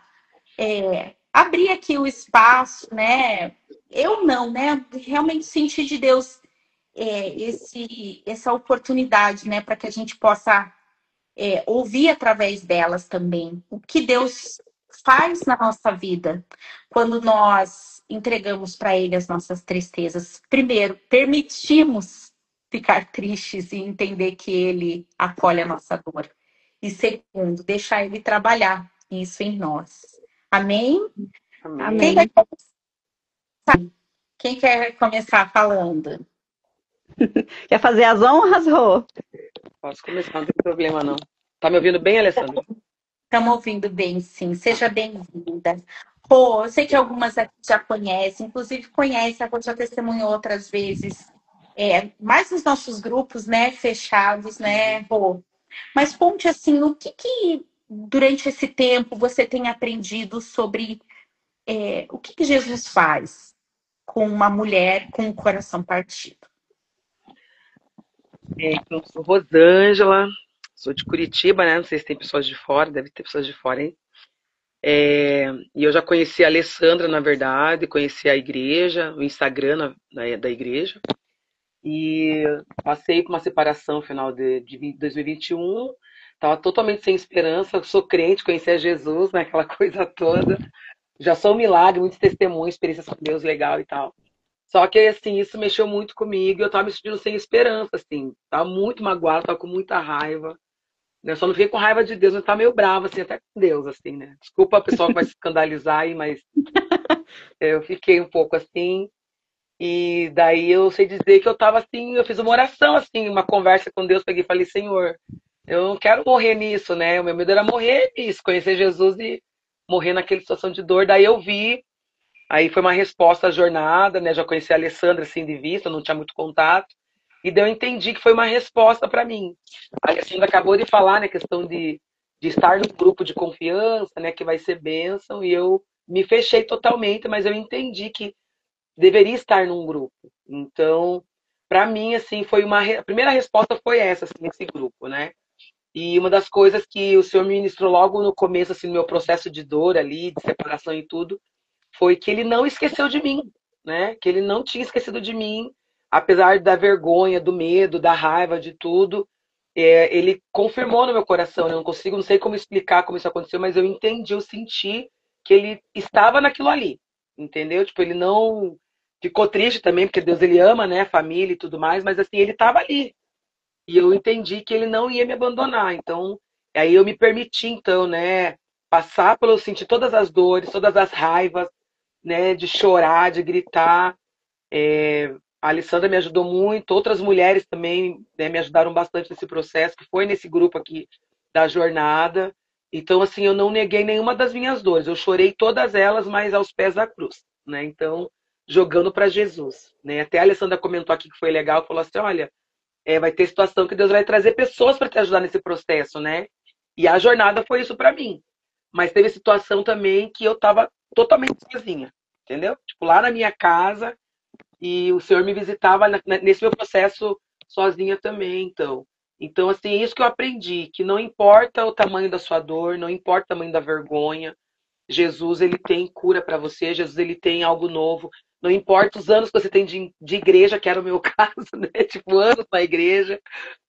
abrir aqui o espaço, né? Eu não, né? Realmente senti de Deus essa oportunidade, né? Para que a gente possa ouvir através delas também o que Deus faz na nossa vida quando nós entregamos para Ele as nossas tristezas. Primeiro, permitimos ficar tristes e entender que Ele acolhe a nossa dor. E segundo, deixar Ele trabalhar isso em nós. Amém? Amém. Quem, vai- Amém. quem quer começar falando? Quer fazer as honras, Rô? Posso começar, não tem problema não. Tá me ouvindo bem, Alessandra? Estamos ouvindo bem, sim. Seja bem-vinda. Pô, eu sei que algumas aqui já conhecem, inclusive conhece, a Rô já testemunhou outras vezes, mais nos nossos grupos, né, fechados, né, Rô? Mas conte assim, o que durante esse tempo você tem aprendido sobre o que Jesus faz com uma mulher com o coração partido? Então, sou Rosângela, sou de Curitiba, né? Não sei se tem pessoas de fora, deve ter pessoas de fora aí. E eu já conheci a Alessandra, na verdade, conheci a igreja, o Instagram da igreja. E passei por uma separação no final de 2021. Estava totalmente sem esperança. Sou crente, conheci a Jesus, né? Aquela coisa toda. Já sou um milagre, muitos testemunhos, experiências com Deus legal e tal. Só que, assim, isso mexeu muito comigo e eu tava me sentindo sem esperança, assim. Tava muito magoada, tava com muita raiva. Né? Só não fiquei com raiva de Deus, mas tava meio brava, assim, até com Deus, assim, né? Desculpa a pessoa que vai se escandalizar aí, mas eu fiquei um pouco assim. E daí eu sei dizer que eu tava assim, eu fiz uma oração, assim, uma conversa com Deus, peguei e falei, Senhor, eu não quero morrer nisso, né? O meu medo era morrer nisso, conhecer Jesus e morrer naquela situação de dor. Daí eu vi. Aí foi uma resposta à jornada, né? Já conheci a Alessandra assim de vista, não tinha muito contato. E daí eu entendi que foi uma resposta para mim. A Alessandra acabou de falar, né, questão de estar num grupo de confiança, né, que vai ser bênção, e eu me fechei totalmente, mas eu entendi que deveria estar num grupo. Então, para mim, assim, foi a primeira resposta foi essa, assim, nesse grupo, né? E uma das coisas que o Senhor me ministrou logo no começo, assim, no meu processo de dor ali, de separação e tudo, foi que ele não esqueceu de mim, né? Que ele não tinha esquecido de mim, apesar da vergonha, do medo, da raiva, de tudo. Ele confirmou no meu coração. Né? Eu não consigo, não sei como explicar como isso aconteceu, mas eu entendi, eu senti que ele estava naquilo ali, entendeu? Tipo, ele não ficou triste também, porque Deus ele ama, né? A família e tudo mais, mas assim, ele estava ali. E eu entendi que ele não ia me abandonar. Então, aí eu me permiti, então, né? Passar pelo sentir todas as dores, todas as raivas, né, de chorar, de gritar. A Alessandra me ajudou muito, outras mulheres também, né, me ajudaram bastante nesse processo, que foi nesse grupo aqui da jornada. Então, assim, eu não neguei nenhuma das minhas dores, eu chorei todas elas, mas aos pés da cruz, né? Então, jogando para Jesus, né? Até a Alessandra comentou aqui que foi legal, falou assim, olha, vai ter situação que Deus vai trazer pessoas para te ajudar nesse processo, né? E a jornada foi isso para mim. Mas teve situação também que eu estava totalmente sozinha, entendeu? Tipo, lá na minha casa, e o Senhor me visitava nesse meu processo sozinha também, então. Então, assim, é isso que eu aprendi, que não importa o tamanho da sua dor, não importa o tamanho da vergonha, Jesus, ele tem cura para você, Jesus, ele tem algo novo. Não importa os anos que você tem de igreja, que era o meu caso, né? Tipo, anos na igreja,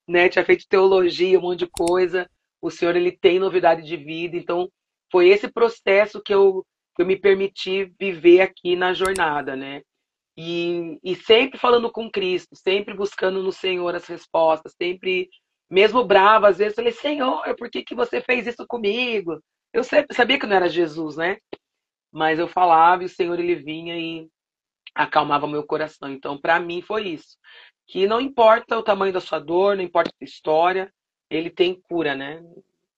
né? Tinha feito teologia, um monte de coisa. O Senhor, ele tem novidade de vida. Então, foi esse processo que eu me permiti viver aqui na jornada, né? E sempre falando com Cristo, sempre buscando no Senhor as respostas, sempre, mesmo brava, às vezes, eu falei, Senhor, por que que você fez isso comigo? Eu sempre sabia que não era Jesus, né? Mas eu falava e o Senhor, ele vinha e acalmava meu coração. Então, para mim, foi isso. Que não importa o tamanho da sua dor, não importa a sua história, ele tem cura, né?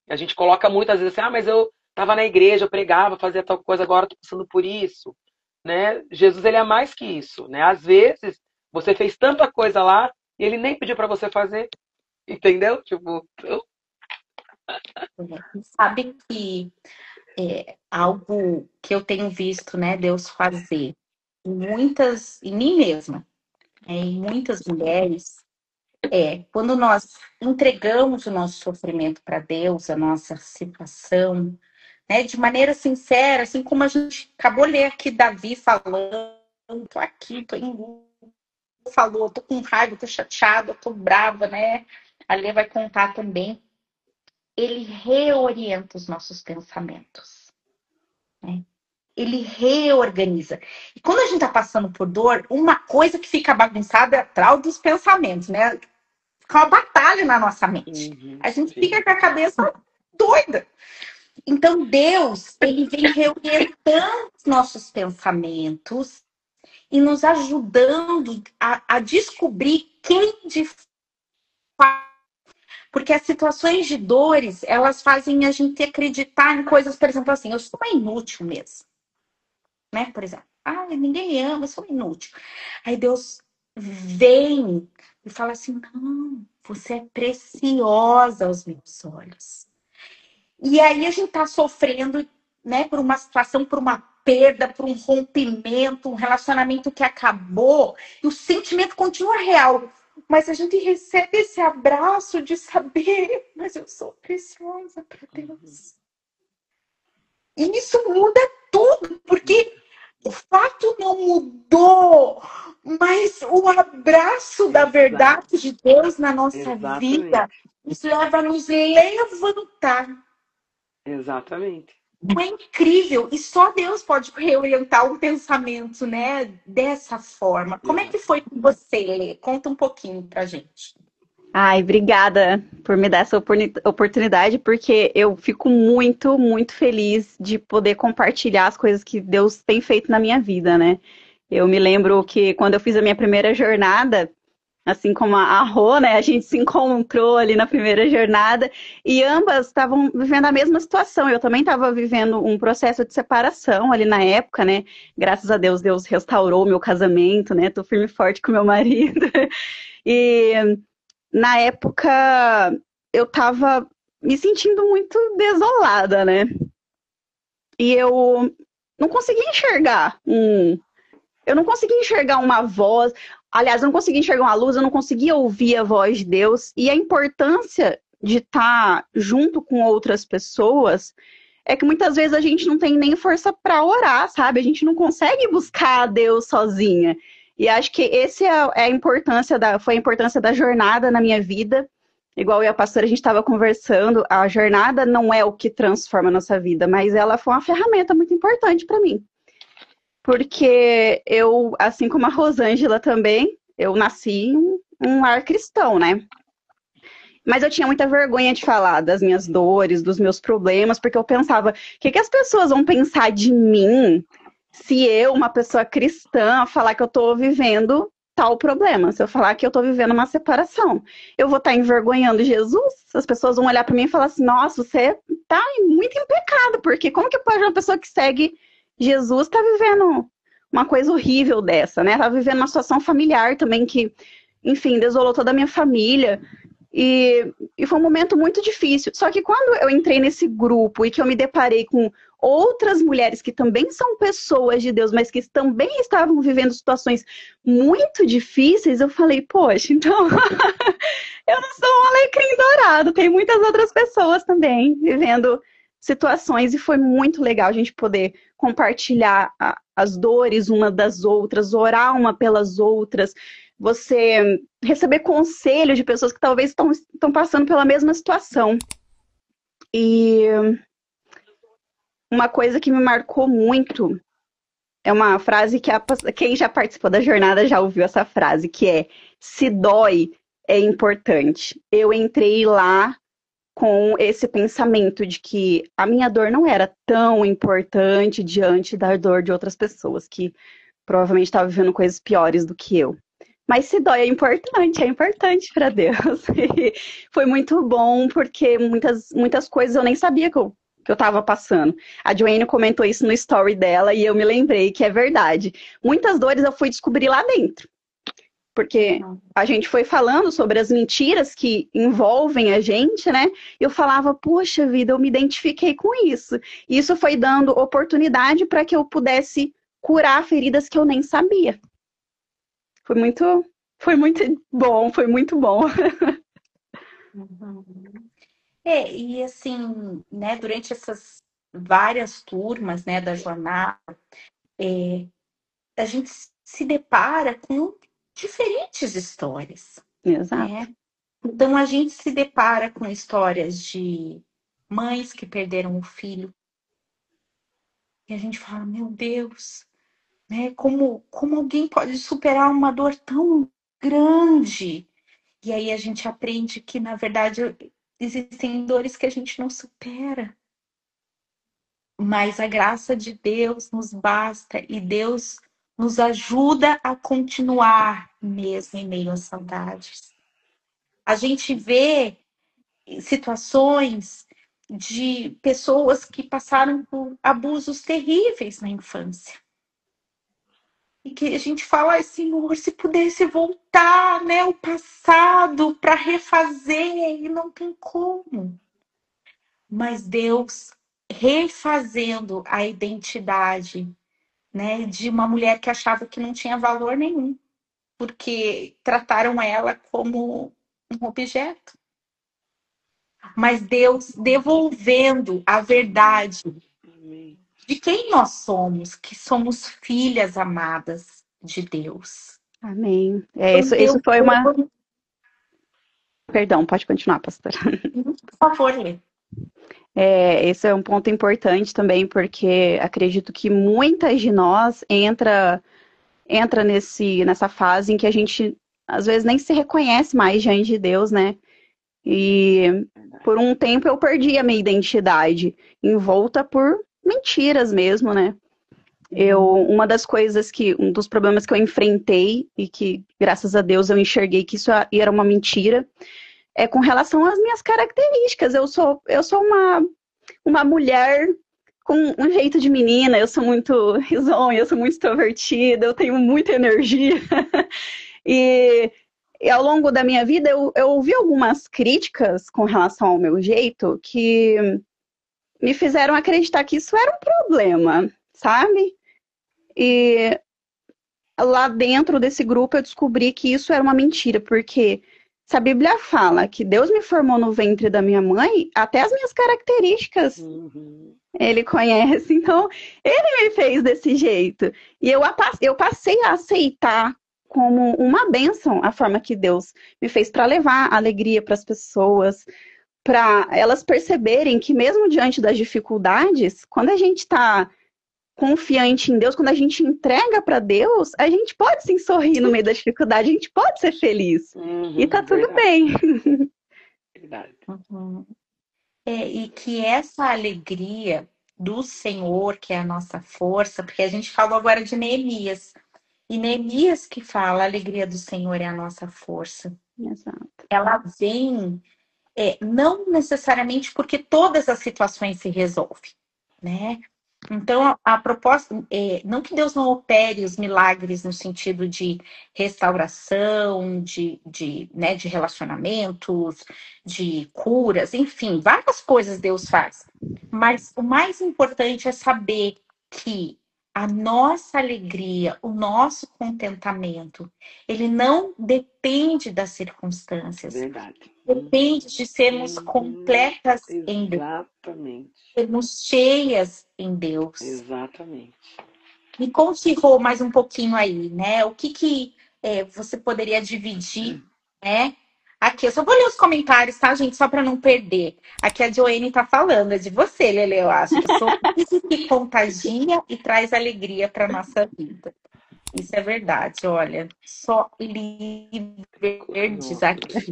A gente coloca muitas vezes assim, mas eu estava na igreja, eu pregava, fazia tal coisa, agora estou passando por isso, né? Jesus, ele é mais que isso, né? Às vezes, você fez tanta coisa lá e ele nem pediu para você fazer, entendeu? Tipo, Sabe que algo que eu tenho visto, né, Deus fazer em mim mesma, em muitas mulheres, quando nós entregamos o nosso sofrimento para Deus, a nossa situação, né, de maneira sincera, assim como a gente acabou de ler aqui Davi falando, tô aqui, tô em luto, falou, tô com raiva, tô chateada, tô brava, né? A Lê vai contar também. Ele reorienta os nossos pensamentos, né? Ele reorganiza. E quando a gente tá passando por dor, uma coisa que fica bagunçada é atrás dos pensamentos, né? Fica uma batalha na nossa mente. A gente fica com a cabeça doida. Então, Deus, ele vem reorientando os nossos pensamentos e nos ajudando a descobrir quem de fato. Porque as situações de dores, elas fazem a gente acreditar em coisas, por exemplo, assim, eu sou uma inútil mesmo, né? Por exemplo, ninguém me ama, eu sou inútil. Aí Deus vem e fala assim, não, você é preciosa aos meus olhos. E aí a gente tá sofrendo, né, por uma situação, por uma perda, por um rompimento, um relacionamento que acabou, e o sentimento continua real. Mas a gente recebe esse abraço de saber, mas eu sou preciosa para Deus. E isso muda tudo, porque o fato não mudou, mas o abraço da verdade de Deus na nossa vida nos leva a nos levantar. Exatamente. É incrível. E só Deus pode reorientar um pensamento, né? Dessa forma. Como é que foi com você, Lê? Conta um pouquinho pra gente. Ai, obrigada por me dar essa oportunidade, porque eu fico muito, muito feliz de poder compartilhar as coisas que Deus tem feito na minha vida, né? Eu me lembro que quando eu fiz a minha primeira jornada, assim como a Rô, né? A gente se encontrou ali na primeira jornada e ambas estavam vivendo a mesma situação. Eu também estava vivendo um processo de separação ali na época, né? Graças a Deus, Deus restaurou o meu casamento, né? Tô firme e forte com meu marido. E na época eu estava me sentindo muito desolada, né? E eu não conseguia enxergar eu não conseguia enxergar uma voz. Aliás, eu não conseguia enxergar uma luz, eu não conseguia ouvir a voz de Deus. E a importância de estar junto com outras pessoas é que muitas vezes a gente não tem nem força para orar, sabe? A gente não consegue buscar a Deus sozinha. E acho que esse é a importância foi a importância da jornada na minha vida. Igual eu e a pastora, a gente estava conversando, a jornada não é o que transforma a nossa vida, mas ela foi uma ferramenta muito importante para mim. Porque eu, assim como a Rosângela também, eu nasci em um lar cristão, né? Mas eu tinha muita vergonha de falar das minhas dores, dos meus problemas, porque eu pensava, o que as pessoas vão pensar de mim se eu, uma pessoa cristã, falar que eu tô vivendo tal problema? Se eu falar que eu tô vivendo uma separação, eu vou estar envergonhando Jesus? As pessoas vão olhar para mim e falar assim, nossa, você tá muito em pecado, porque como que pode uma pessoa que segue Jesus tá vivendo uma coisa horrível dessa, né? Tá vivendo uma situação familiar também que, enfim, desolou toda a minha família. E foi um momento muito difícil. Só que quando eu entrei nesse grupo e que eu me deparei com outras mulheres que também são pessoas de Deus, mas que também estavam vivendo situações muito difíceis, eu falei, poxa, então eu não sou um alecrim dourado, tem muitas outras pessoas também vivendo situações e foi muito legal a gente poder compartilhar as dores uma das outras, orar uma pelas outras, você receber conselho de pessoas que talvez estão passando pela mesma situação. E uma coisa que me marcou muito é uma frase que quem já participou da jornada já ouviu essa frase, que é: se dói, é importante. Eu entrei lá com esse pensamento de que a minha dor não era tão importante diante da dor de outras pessoas, que provavelmente estavam vivendo coisas piores do que eu. Mas se dói é importante para Deus. E foi muito bom, porque muitas coisas eu nem sabia que eu estava passando. A Joanne comentou isso no story dela e eu me lembrei que é verdade. Muitas dores eu fui descobrir lá dentro. Porque a gente foi falando sobre as mentiras que envolvem a gente, né? E eu falava, poxa vida, eu me identifiquei com isso. E isso foi dando oportunidade para que eu pudesse curar feridas que eu nem sabia. Foi muito bom, foi muito bom. Uhum. E assim, né, durante essas várias turmas, né, da jornada, a gente se depara com diferentes histórias, Exato. né? Então a gente se depara com histórias de mães que perderam o filho e a gente fala, meu Deus, né? Como alguém pode superar uma dor tão grande? E aí a gente aprende que, na verdade, existem dores que a gente não supera. Mas a graça de Deus nos basta e Deus nos ajuda a continuar mesmo em meio às saudades. A gente vê situações de pessoas que passaram por abusos terríveis na infância. E que a gente fala, ai, Senhor, se pudesse voltar, né, o passado para refazer, e não tem como. Mas Deus refazendo a identidade, né, de uma mulher que achava que não tinha valor nenhum, porque trataram ela como um objeto. Mas Deus devolvendo a verdade de quem nós somos, que somos filhas amadas de Deus. Amém. Então, Isso Deus, foi uma... Perdão, pode continuar, pastora. por favor, Lê. Esse é um ponto importante também, porque acredito que muitas de nós entra nessa fase em que a gente, às vezes, nem se reconhece mais diante de Deus, né? E por um tempo eu perdi a minha identidade, envolta por mentiras mesmo, né? Uma das coisas um dos problemas que eu enfrentei e que, graças a Deus, eu enxerguei que isso era uma mentira, é com relação às minhas características. Eu sou uma mulher com um jeito de menina, eu sou muito risonha, eu sou muito extrovertida, eu tenho muita energia. E ao longo da minha vida, eu ouvi algumas críticas com relação ao meu jeito que me fizeram acreditar que isso era um problema, sabe? E lá dentro desse grupo eu descobri que isso era uma mentira, porque se a Bíblia fala que Deus me formou no ventre da minha mãe, até as minhas características Ele conhece, então ele me fez desse jeito. E eu passei a aceitar como uma bênção a forma que Deus me fez para levar alegria para as pessoas, para elas perceberem que mesmo diante das dificuldades, quando a gente está confiante em Deus, quando a gente entrega para Deus, a gente pode sim sorrir no meio da dificuldade, a gente pode ser feliz. E tá tudo bem. Verdade. Uhum. E que essa alegria do Senhor, que é a nossa força, porque a gente falou agora de Neemias, e Neemias que fala, a alegria do Senhor é a nossa força. Exato. Ela vem, não necessariamente porque todas as situações se resolvem, né? Então, a proposta é não que Deus não opere os milagres no sentido de restauração, né, de relacionamentos, de curas, enfim, várias coisas Deus faz. Mas o mais importante é saber que a nossa alegria, o nosso contentamento, ele não depende das circunstâncias. Verdade. Depende de sermos Uhum. completas em Deus, Exatamente. sermos cheias em Deus. Exatamente. Me conte, Rô, mais um pouquinho aí, né? O que você poderia dividir, né? Aqui, eu só vou ler os comentários, tá, gente? Só para não perder. Aqui a Joene tá falando, é de você, Lele, eu acho. Que sou que contagia e traz alegria para nossa vida. Isso é verdade, olha. Só verdes Nossa. aqui.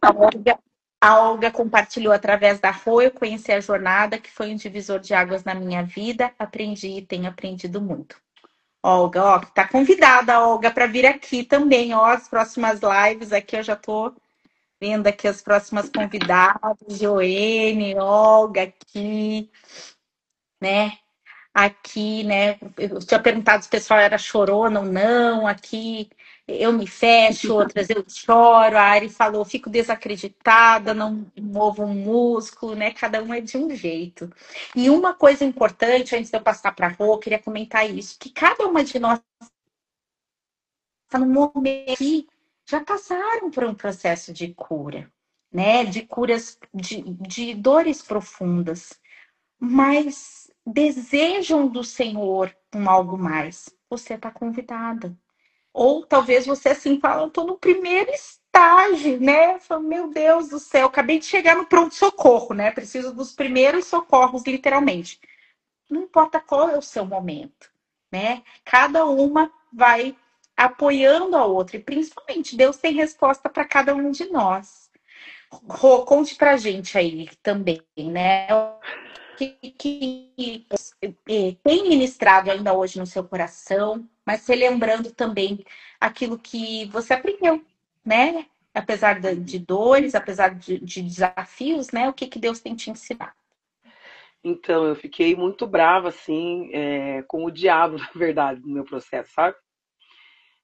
A Olga, a Olga compartilhou através da Rô, eu conheci a jornada, que foi um divisor de águas na minha vida. Aprendi e tenho aprendido muito. Olga, ó, tá convidada, Olga, para vir aqui também, ó, as próximas lives aqui, eu já tô vendo aqui as próximas convidadas, Joene, Olga aqui, né? Aqui, né? Eu tinha perguntado se o pessoal era chorona ou não. Aqui eu me fecho, outras eu choro. A Ari falou, fico desacreditada, não movo um músculo, né? Cada um é de um jeito. E uma coisa importante, antes de eu passar para a Rô, eu queria comentar isso, que cada uma de nós está no momento que já passaram por um processo de cura, né? De curas de dores profundas, mas desejam do Senhor um algo mais. Você está convidada. Ou talvez você assim fala, eu estou no primeiro estágio, né? Fala, meu Deus do céu, acabei de chegar no pronto-socorro, né? Preciso dos primeiros socorros, literalmente. Não importa qual é o seu momento, né? Cada uma vai apoiando a outra. E principalmente, Deus tem resposta para cada um de nós. Rô, conte pra gente aí também, né? Que tem ministrado ainda hoje no seu coração, mas se lembrando também aquilo que você aprendeu, né? Apesar de dores, apesar de desafios, né? O que Deus tem te ensinado. Então, eu fiquei muito brava, assim, com o diabo, na verdade, no meu processo, sabe?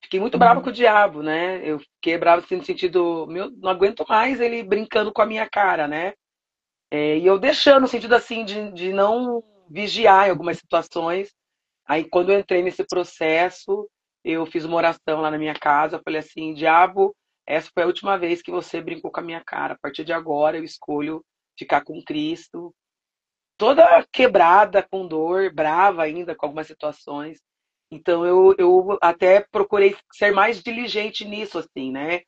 Fiquei muito brava com o Uhum. diabo, né? Eu fiquei brava, assim, no sentido, meu, não aguento mais ele brincando com a minha cara, né? E eu deixando, no sentido, assim, de não vigiar em algumas situações. Aí, quando eu entrei nesse processo, eu fiz uma oração lá na minha casa, eu falei assim, diabo, essa foi a última vez que você brincou com a minha cara. A partir de agora, eu escolho ficar com Cristo, toda quebrada, com dor, brava ainda com algumas situações. Então eu até procurei ser mais diligente nisso, assim, né?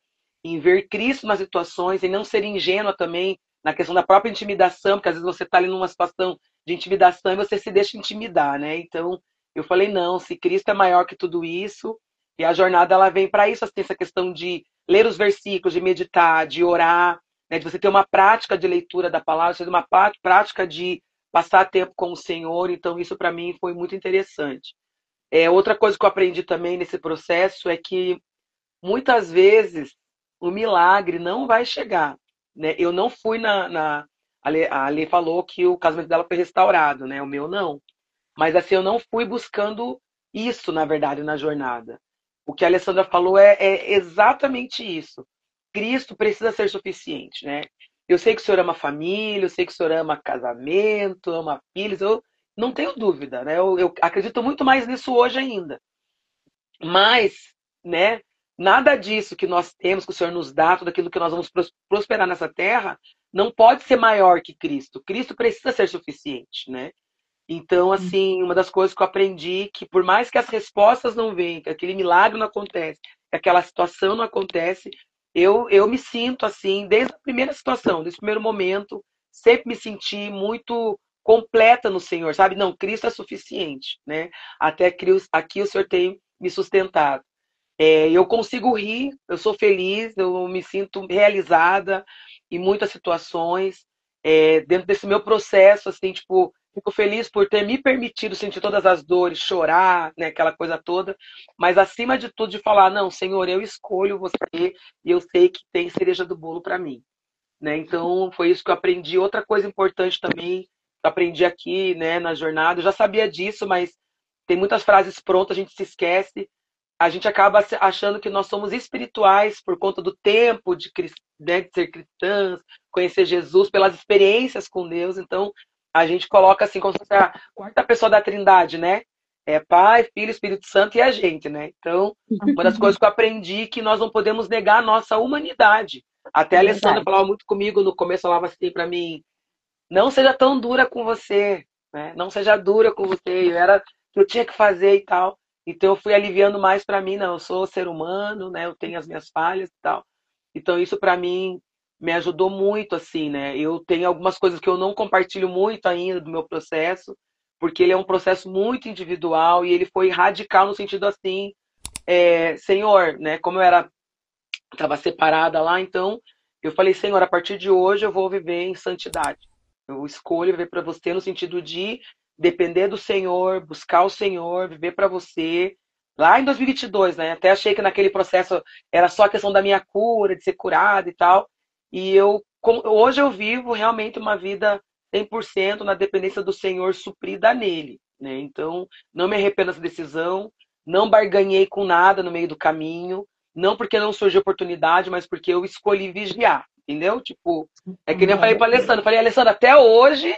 Em ver Cristo nas situações, e não ser ingênua também na questão da própria intimidação, porque às vezes você está ali numa situação de intimidação e você se deixa intimidar, né? Então eu falei, não, se Cristo é maior que tudo isso, e a jornada ela vem para isso, assim, essa questão de ler os versículos, de meditar, de orar, né? De você ter uma prática de leitura da palavra, de ter uma prática de passar tempo com o Senhor, então isso para mim foi muito interessante. Outra coisa que eu aprendi também nesse processo é que muitas vezes o milagre não vai chegar, né? Eu não fui a Lê falou que o casamento dela foi restaurado, né? O meu não. Mas assim, eu não fui buscando isso, na verdade, na jornada. O que a Alessandra falou é exatamente isso. Cristo precisa ser suficiente, né? Eu sei que o senhor ama família, eu sei que o senhor ama casamento, ama filhos, eu não tenho dúvida, né? Eu acredito muito mais nisso hoje ainda. Mas, né, nada disso que nós temos, que o Senhor nos dá, tudo aquilo que nós vamos prosperar nessa terra, não pode ser maior que Cristo. Cristo precisa ser suficiente, né? Então, assim, uma das coisas que eu aprendi, que por mais que as respostas não venham, que aquele milagre não acontece, que aquela situação não acontece, eu me sinto assim, desde a primeira situação, desde o primeiro momento, sempre me senti muito completa no Senhor, sabe? Não, Cristo é suficiente, né? Até que aqui o Senhor tem me sustentado. Eu consigo rir, eu sou feliz, eu me sinto realizada em muitas situações, dentro desse meu processo, assim, tipo, fico feliz por ter me permitido sentir todas as dores, chorar, né, aquela coisa toda, mas acima de tudo de falar, não, Senhor, eu escolho você e eu sei que tem cereja do bolo para mim, né? Então foi isso que eu aprendi. Outra coisa importante também, que eu aprendi aqui, né, na jornada, eu já sabia disso, mas tem muitas frases prontas, a gente se esquece, a gente acaba achando que nós somos espirituais por conta do tempo né, de ser cristãs, conhecer Jesus, pelas experiências com Deus. Então, a gente coloca assim como se fosse a quarta pessoa da Trindade, né? É Pai, Filho, Espírito Santo e a gente, né? Então, uma das coisas que eu aprendi é que nós não podemos negar a nossa humanidade. Até a Alessandra Verdade. falava muito comigo no começo, falava assim para mim, não seja tão dura com você, né? Não seja dura com você. Eu tinha que fazer e tal. Então eu fui aliviando mais para mim, não, eu sou ser humano, né? Eu tenho as minhas falhas e tal. Então isso para mim me ajudou muito assim, né? Eu tenho algumas coisas que eu não compartilho muito ainda do meu processo, porque ele é um processo muito individual e ele foi radical no sentido assim, Senhor, né? Como eu estava separada lá, então eu falei, Senhor, a partir de hoje eu vou viver em santidade. Eu escolho viver para você no sentido de depender do Senhor, buscar o Senhor, viver para você. Lá em 2022, né? Até achei que naquele processo era só a questão da minha cura, de ser curada e tal. E hoje eu vivo realmente uma vida 100% na dependência do Senhor, suprida nele, né? Então, não me arrependo dessa decisão, não barganhei com nada no meio do caminho, não porque não surgiu oportunidade, mas porque eu escolhi vigiar, entendeu? Tipo, é que nem eu falei para Alessandra, falei, Alessandra, até hoje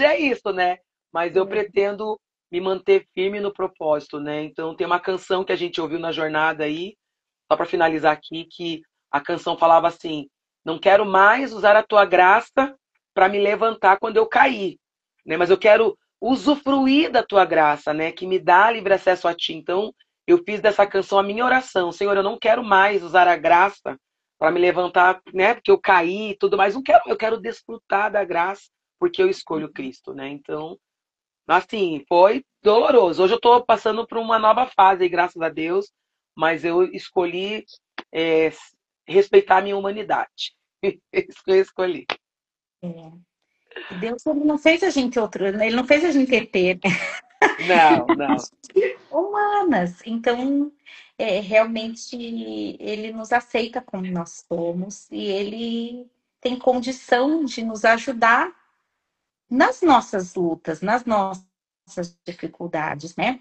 é isso, né? Mas eu pretendo me manter firme no propósito, né? Então tem uma canção que a gente ouviu na jornada aí, só para finalizar aqui, que a canção falava assim: não quero mais usar a tua graça para me levantar quando eu cair, né? Mas eu quero usufruir da tua graça, né? Que me dá livre acesso a ti. Então eu fiz dessa canção a minha oração. Senhor, eu não quero mais usar a graça para me levantar, né? Porque eu caí e tudo mais. Não quero, eu quero desfrutar da graça porque eu escolho Cristo, né? Então, assim, foi doloroso. Hoje eu estou passando por uma nova fase, graças a Deus, mas eu escolhi é, respeitar a minha humanidade. Isso que eu escolhi. É. E Deus ele não fez a gente outro, ele não fez a gente ET, Não, não. humanas. Então, realmente, ele nos aceita como nós somos e ele tem condição de nos ajudar nas nossas lutas, nas nossas dificuldades, né?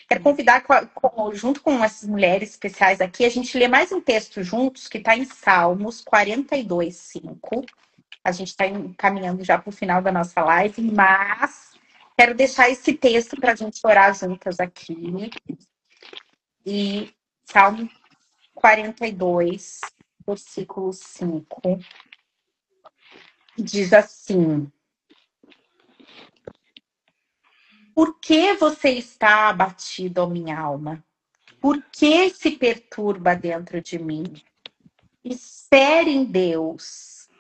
Quero convidar, junto com essas mulheres especiais aqui, a gente lê mais um texto juntos que está em Salmos 42:5. A gente está caminhando já para o final da nossa live, mas quero deixar esse texto para a gente orar juntas aqui. E Salmo 42, versículo 5, diz assim: por que você está abatido, ó minha alma? Por que se perturba dentro de mim? Espere em Deus,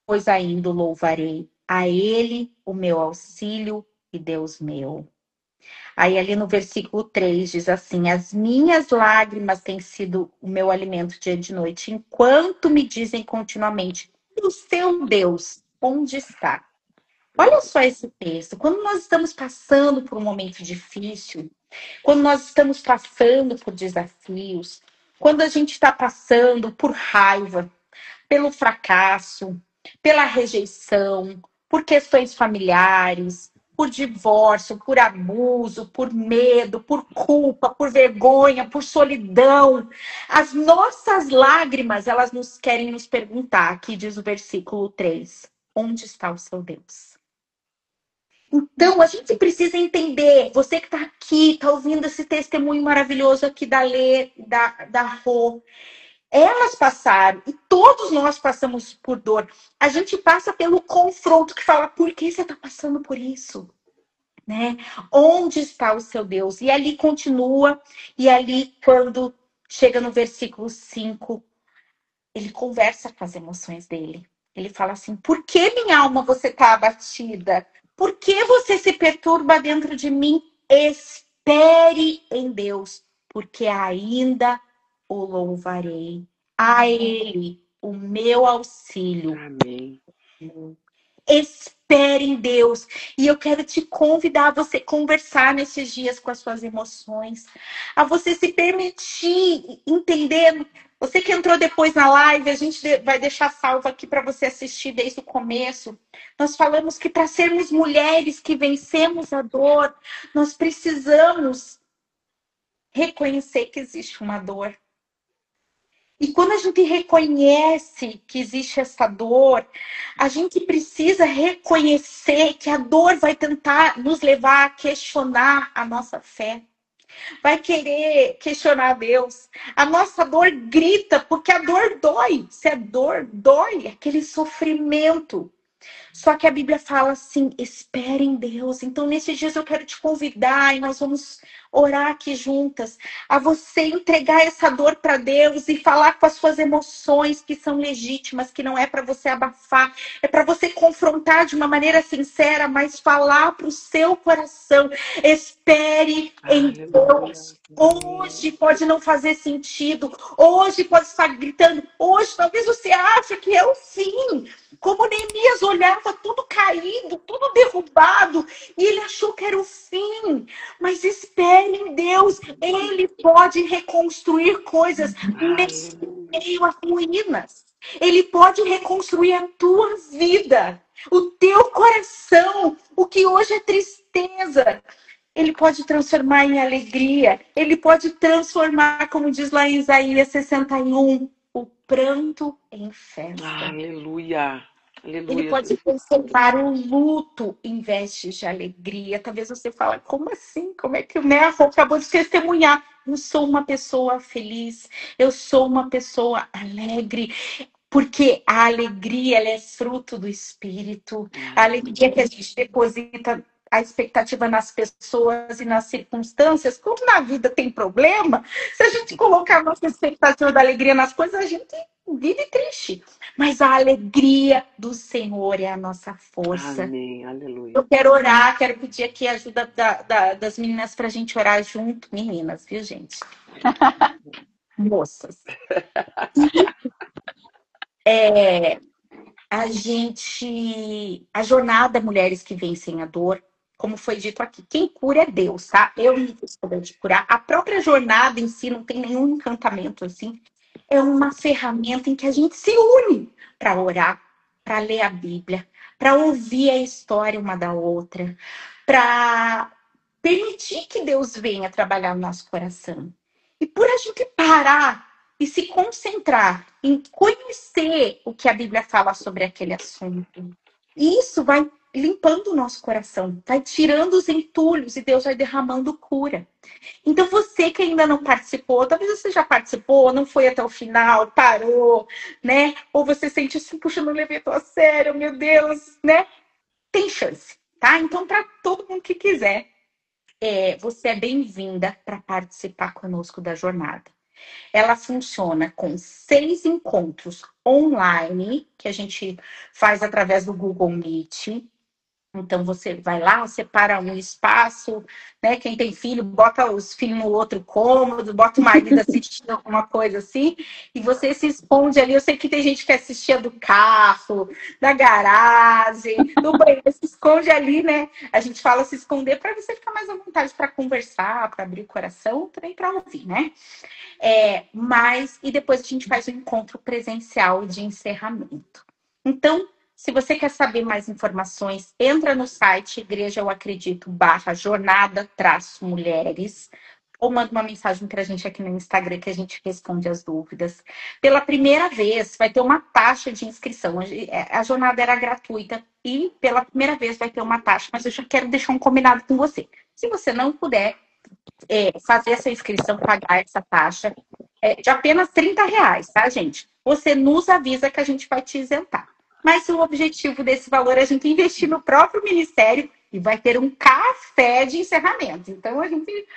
pois ainda o louvarei. A Ele, o meu auxílio e Deus meu. Aí ali no versículo 3 diz assim: as minhas lágrimas têm sido o meu alimento dia e de noite, enquanto me dizem continuamente: o seu Deus, onde está? Olha só esse texto. Quando nós estamos passando por um momento difícil, quando nós estamos passando por desafios, quando a gente está passando por raiva, pelo fracasso, pela rejeição, por questões familiares, por divórcio, por abuso, por medo, por culpa, por vergonha, por solidão. As nossas lágrimas, elas nos querem nos perguntar, aqui diz o versículo 3, onde está o seu Deus? Então, a gente precisa entender, você que está aqui, está ouvindo esse testemunho maravilhoso aqui da Lê, da Rô, elas passaram e todos nós passamos por dor. A gente passa pelo confronto que fala, por que você está passando por isso? Né? Onde está o seu Deus? E ali continua, e ali quando chega no versículo 5, ele conversa com as emoções dele. Ele fala assim, por que minha alma você está abatida? Por que você se perturba dentro de mim? Espere em Deus, porque ainda o louvarei. A Ele, o meu auxílio. Amém. Espere em Deus. E eu quero te convidar a você conversar nesses dias com as suas emoções, a você se permitir entender. Você que entrou depois na live, a gente vai deixar salvo aqui para você assistir desde o começo. Nós falamos que para sermos mulheres que vencemos a dor, nós precisamos reconhecer que existe uma dor. E quando a gente reconhece que existe essa dor, a gente precisa reconhecer que a dor vai tentar nos levar a questionar a nossa fé, vai querer questionar Deus. A nossa dor grita porque a dor dói. Se a dor dói, aquele sofrimento. Só que a Bíblia fala assim: espere em Deus. Então, nesses dias eu quero te convidar e nós vamos orar aqui juntas, a você entregar essa dor para Deus e falar com as suas emoções que são legítimas, que não é para você abafar, é para você confrontar de uma maneira sincera, mas falar para o seu coração: espere em Aleluia. Deus. Hoje pode não fazer sentido, hoje pode estar gritando, hoje talvez você ache que é o fim. Como Neemias olhava tudo caído, tudo derrubado, e ele achou que era o fim. Mas espere em Deus, Ele pode reconstruir coisas nesse Aleluia. meio às ruínas. Ele pode reconstruir a tua vida, o teu coração, o que hoje é tristeza. Ele pode transformar em alegria. Ele pode transformar, como diz lá em Isaías 61, o pranto em festa. Aleluia. Ele Aleluia. pode transformar o luto em vestes de alegria. Talvez você fale, como assim? Como é que o Nerro acabou de testemunhar? Eu sou uma pessoa feliz, eu sou uma pessoa alegre, porque a alegria ela é fruto do Espírito. A alegria que a gente deposita a expectativa nas pessoas e nas circunstâncias, como na vida tem problema, se a gente colocar a nossa expectativa da alegria nas coisas, a gente vive triste. Mas a alegria do Senhor é a nossa força. Amém. Aleluia. Eu quero orar, quero pedir aqui a ajuda das meninas para a gente orar junto. Meninas, viu, gente? Moças. A jornada Mulheres que Vencem a Dor, como foi dito aqui, quem cura é Deus, tá? Eu não tenho poder de curar. A própria jornada em si não tem nenhum encantamento assim. É uma ferramenta em que a gente se une para orar, para ler a Bíblia, para ouvir a história uma da outra, para permitir que Deus venha trabalhar no nosso coração. E por a gente parar e se concentrar em conhecer o que a Bíblia fala sobre aquele assunto, isso vai limpando o nosso coração, vai tirando os entulhos e Deus vai derramando cura. Então, você que ainda não participou, talvez você já participou, não foi até o final, parou, né? Ou você sente assim, puxa, não levei tão a sério, meu Deus, né? Tem chance, tá? Então, para todo mundo que quiser, você é bem-vinda para participar conosco da jornada. Ela funciona com 6 encontros online, que a gente faz através do Google Meet. Então, você vai lá, separa um espaço, né? Quem tem filho, bota os filhos no outro cômodo, bota o marido assistindo alguma coisa assim, e você se esconde ali. Eu sei que tem gente que assistia do carro, da garagem, do banheiro, se esconde ali, né? A gente fala se esconder para você ficar mais à vontade para conversar, para abrir o coração, também para ouvir, né? E depois a gente faz o encontro presencial de encerramento. Então, se você quer saber mais informações, entra no site Igreja Eu Acredito /jornada-mulheres ou manda uma mensagem para a gente aqui no Instagram que a gente responde as dúvidas. Pela primeira vez, vai ter uma taxa de inscrição. A jornada era gratuita e pela primeira vez vai ter uma taxa, mas eu já quero deixar um combinado com você. Se você não puder fazer essa inscrição, pagar essa taxa, de apenas R$ 30, tá, gente? Você nos avisa que a gente vai te isentar. Mas o objetivo desse valor é a gente investir no próprio ministério e vai ter um café de encerramento. Então, a gente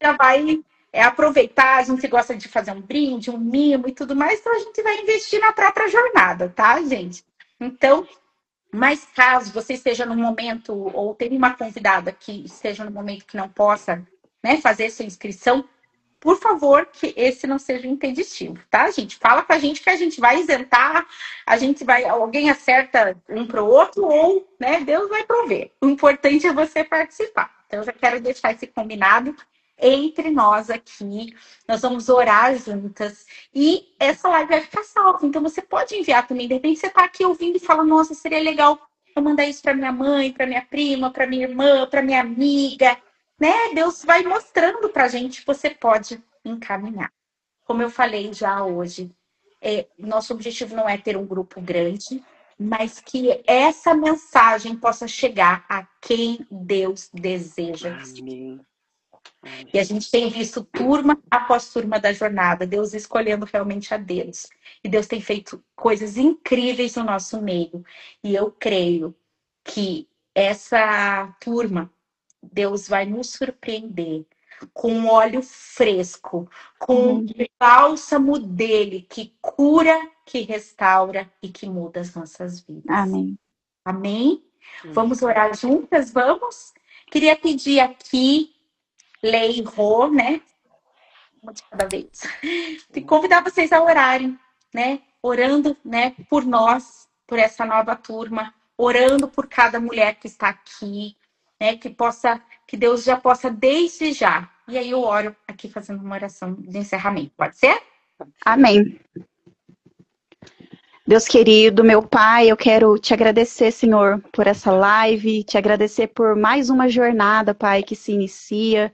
já vai aproveitar, a gente gosta de fazer um brinde, um mimo e tudo mais, então a gente vai investir na própria jornada, tá, gente? Então, mas caso você esteja no momento, ou tenha uma convidada que esteja no momento que não possa, né, fazer sua inscrição, por favor, que esse não seja o impeditivo, tá, gente? Fala com a gente que a gente vai isentar, alguém acerta um pro outro, ou, né, Deus vai prover. O importante é você participar. Então, eu já quero deixar esse combinado entre nós aqui. Nós vamos orar juntas e essa live vai ficar salva. Então, você pode enviar também. De repente, você tá aqui ouvindo e fala, nossa, seria legal eu mandar isso para minha mãe, para minha prima, para minha irmã, para minha amiga, né? Deus vai mostrando pra gente que você pode encaminhar. Como eu falei já hoje, nosso objetivo não é ter um grupo grande, mas que essa mensagem possa chegar a quem Deus deseja. Amém. Amém. E a gente tem visto turma após turma da jornada, Deus escolhendo realmente a dedos. E Deus tem feito coisas incríveis no nosso meio. E eu creio que essa turma, Deus vai nos surpreender com óleo fresco, com o bálsamo dele que cura, que restaura e que muda as nossas vidas. Amém. Amém? Vamos orar juntas? Vamos? Queria pedir aqui, Lei e Rô, né? Uma de cada vez. E convidar vocês a orarem, né? Orando, né, por nós, por essa nova turma, orando por cada mulher que está aqui, né? Que Deus já possa desde já. E aí eu oro aqui fazendo uma oração de encerramento. Pode ser? Amém. Deus querido, meu Pai, eu quero te agradecer, Senhor, por essa live, te agradecer por mais uma jornada, Pai, que se inicia.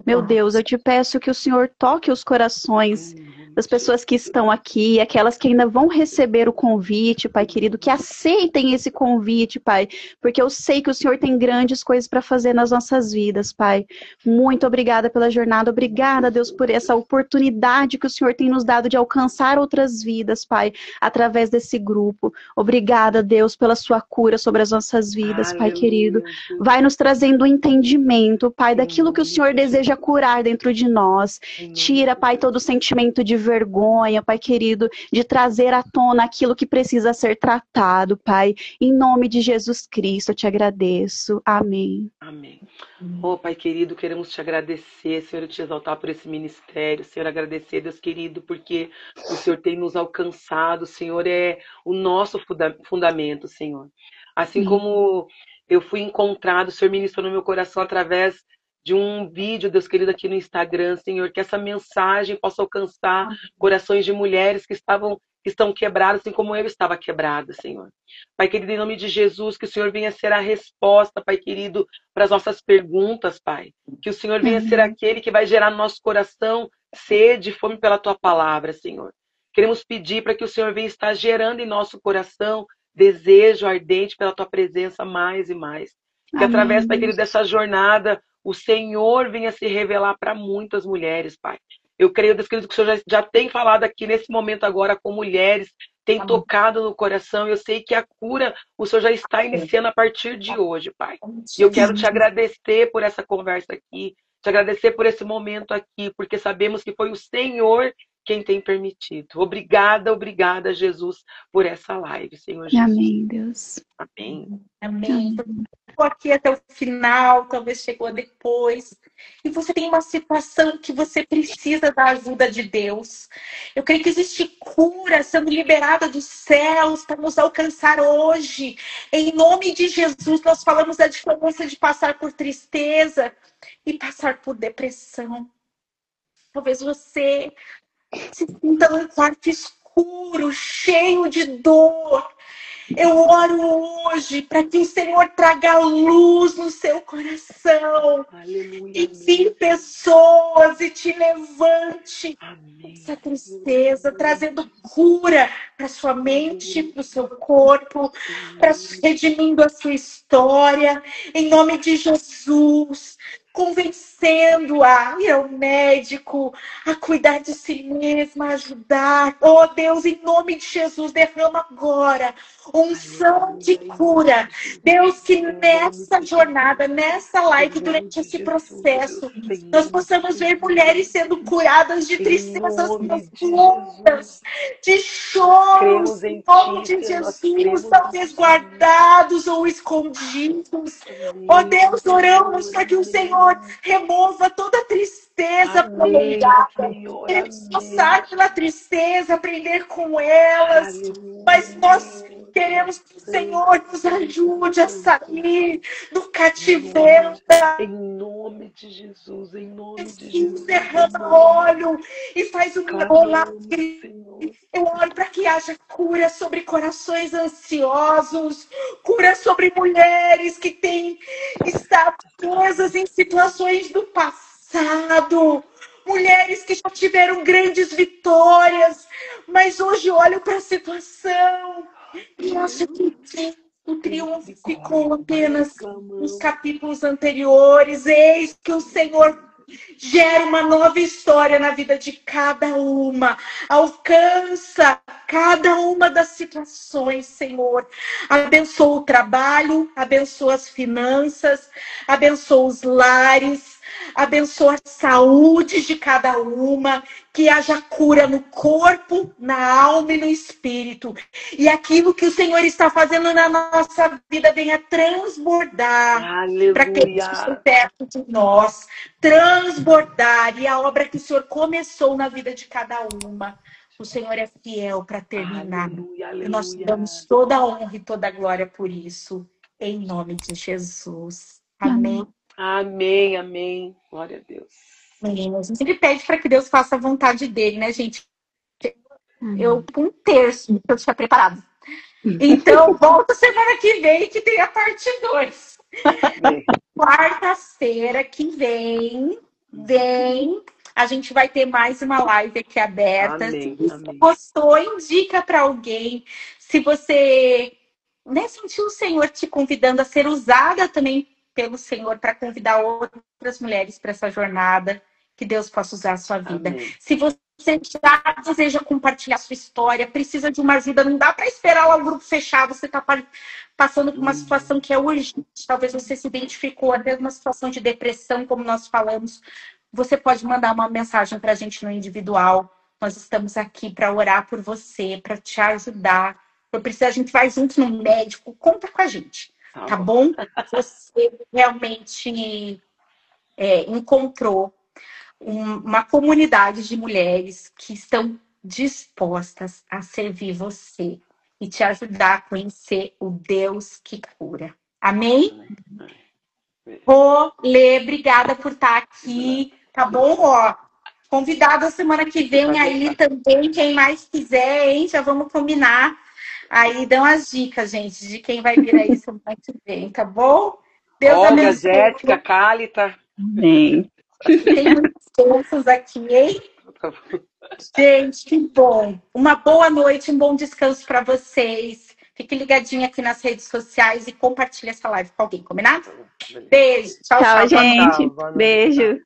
Meu Deus, eu te peço que o Senhor toque os corações das pessoas que estão aqui, aquelas que ainda vão receber o convite, Pai querido, que aceitem esse convite, Pai, porque eu sei que o Senhor tem grandes coisas para fazer nas nossas vidas, Pai. Muito obrigada pela jornada, obrigada, Deus, por essa oportunidade que o Senhor tem nos dado de alcançar outras vidas, Pai, através desse grupo. Obrigada, Deus, pela sua cura sobre as nossas vidas, Pai querido. Vai nos trazendo entendimento, Pai, daquilo que o Senhor deseja curar dentro de nós. Tira, Pai, todo o sentimento de vergonha, Pai querido, de trazer à tona aquilo que precisa ser tratado, Pai. Em nome de Jesus Cristo, eu te agradeço. Amém. Amém. Oh, Pai querido, queremos te agradecer, Senhor, e te exaltar por esse ministério. Senhor, agradecer, Deus querido, porque o Senhor tem nos alcançado. O Senhor é o nosso fundamento, Senhor. Assim como eu fui encontrado, o Senhor ministrou no meu coração através de um vídeo, Deus querido, aqui no Instagram, Senhor, que essa mensagem possa alcançar corações de mulheres que estão quebradas, assim como eu estava quebrada, Senhor. Pai querido, em nome de Jesus, que o Senhor venha ser a resposta, Pai querido, para as nossas perguntas, Pai. Que o Senhor venha ser aquele que vai gerar no nosso coração sede e fome pela Tua palavra, Senhor. Queremos pedir para que o Senhor venha estar gerando em nosso coração desejo ardente pela Tua presença mais e mais. Que através, Pai querido, dessa jornada, o Senhor venha se revelar para muitas mulheres, Pai. Eu creio, Deus querido, que o Senhor já tem falado aqui nesse momento agora com mulheres, tem tocado no coração. Eu sei que a cura o Senhor já está iniciando a partir de hoje, Pai. E eu quero te agradecer por essa conversa aqui, te agradecer por esse momento aqui, porque sabemos que foi o Senhor quem tem permitido. Obrigada, obrigada, Jesus, por essa live, Senhor Jesus. Amém, Deus. Amém. Amém. Ficou aqui até o final, talvez chegou depois. E você tem uma situação que você precisa da ajuda de Deus. Eu creio que existe cura sendo liberada dos céus para nos alcançar hoje. Em nome de Jesus, nós falamos da diferença de passar por tristeza e passar por depressão. Talvez você se sinta num quarto escuro, cheio de dor. Eu oro hoje para que o Senhor traga luz no seu coração. Aleluia. Envie pessoas e te levante Amém. essa tristeza, trazendo cura para sua mente, para o seu corpo, redimindo a sua história. Em nome de Jesus. Convencendo-a a ir ao médico, a cuidar de si mesma, a ajudar. Oh, Deus, em nome de Jesus, derrama agora unção de cura. Deus, que nessa jornada, nessa live, durante esse processo, nós possamos ver mulheres sendo curadas de tristezas profundas, de choros, em nome de Jesus, talvez guardados ou escondidos. Oh, Deus, oramos para que o Senhor remova toda a tristeza prolongada. Queremos passar pela tristeza, aprender com elas, mas nós queremos que o Senhor nos ajude a sair do cativeiro. Em nome de Jesus, em nome de Jesus. Derrama óleo e faz um milagre. Eu oro para que haja cura sobre corações ansiosos, cura sobre mulheres que têm estado presas em situações do passado. mulheres que já tiveram grandes vitórias, mas hoje olham para a situação e acham que o triunfo ficou apenas nos capítulos anteriores. Eis que o Senhor gera uma nova história na vida de cada uma, alcança cada uma das situações, Senhor. Abençoa o trabalho, abençoa as finanças, abençoa os lares, abençoa a saúde de cada uma, que haja cura no corpo, na alma e no espírito. E aquilo que o Senhor está fazendo na nossa vida venha transbordar para aqueles que estão perto de nós, transbordar. E a obra que o Senhor começou na vida de cada uma, o Senhor é fiel para terminar. Aleluia, E nós aleluia. damos toda a honra e toda a glória por isso, em nome de Jesus. Amém. Amém, amém. Glória a Deus. Amém. A gente sempre pede para que Deus faça a vontade dele, né, gente? Eu, um terço que eu tinha preparado. Então, volta semana que vem, que tem a parte 2. Quarta-feira que vem, a gente vai ter mais uma live aqui aberta. Amém, Se você amém. gostou, indica para alguém. Se você sentiu o Senhor te convidando a ser usada também pelo Senhor para convidar outras mulheres para essa jornada, que Deus possa usar a sua vida. Amém. Se você já deseja compartilhar sua história, precisa de uma ajuda, não dá para esperar lá o grupo fechar, você está passando por uma situação que é urgente, talvez você se identificou até numa situação de depressão, como nós falamos, você pode mandar uma mensagem para a gente no individual. Nós estamos aqui para orar por você, para te ajudar. Se precisar, a gente vai junto no médico, conta com a gente, tá bom? Você realmente encontrou uma comunidade de mulheres que estão dispostas a servir você e te ajudar a conhecer o Deus que cura. Amém? Lê, obrigada por estar aqui, tá bom? Convidado a semana que vem aí também, quem mais quiser, hein? Já vamos combinar. Aí dão as dicas, gente, de quem vai vir aí semana que vem, tá bom? Deus Olga, Jéssica, Cálita. Amém. Tem muitos cursos aqui, hein? Gente, que bom. Uma boa noite, um bom descanso para vocês. Fique ligadinho aqui nas redes sociais e compartilhe essa live com alguém, combinado? Beijo. Tchau, gente. Tchau, Beijo.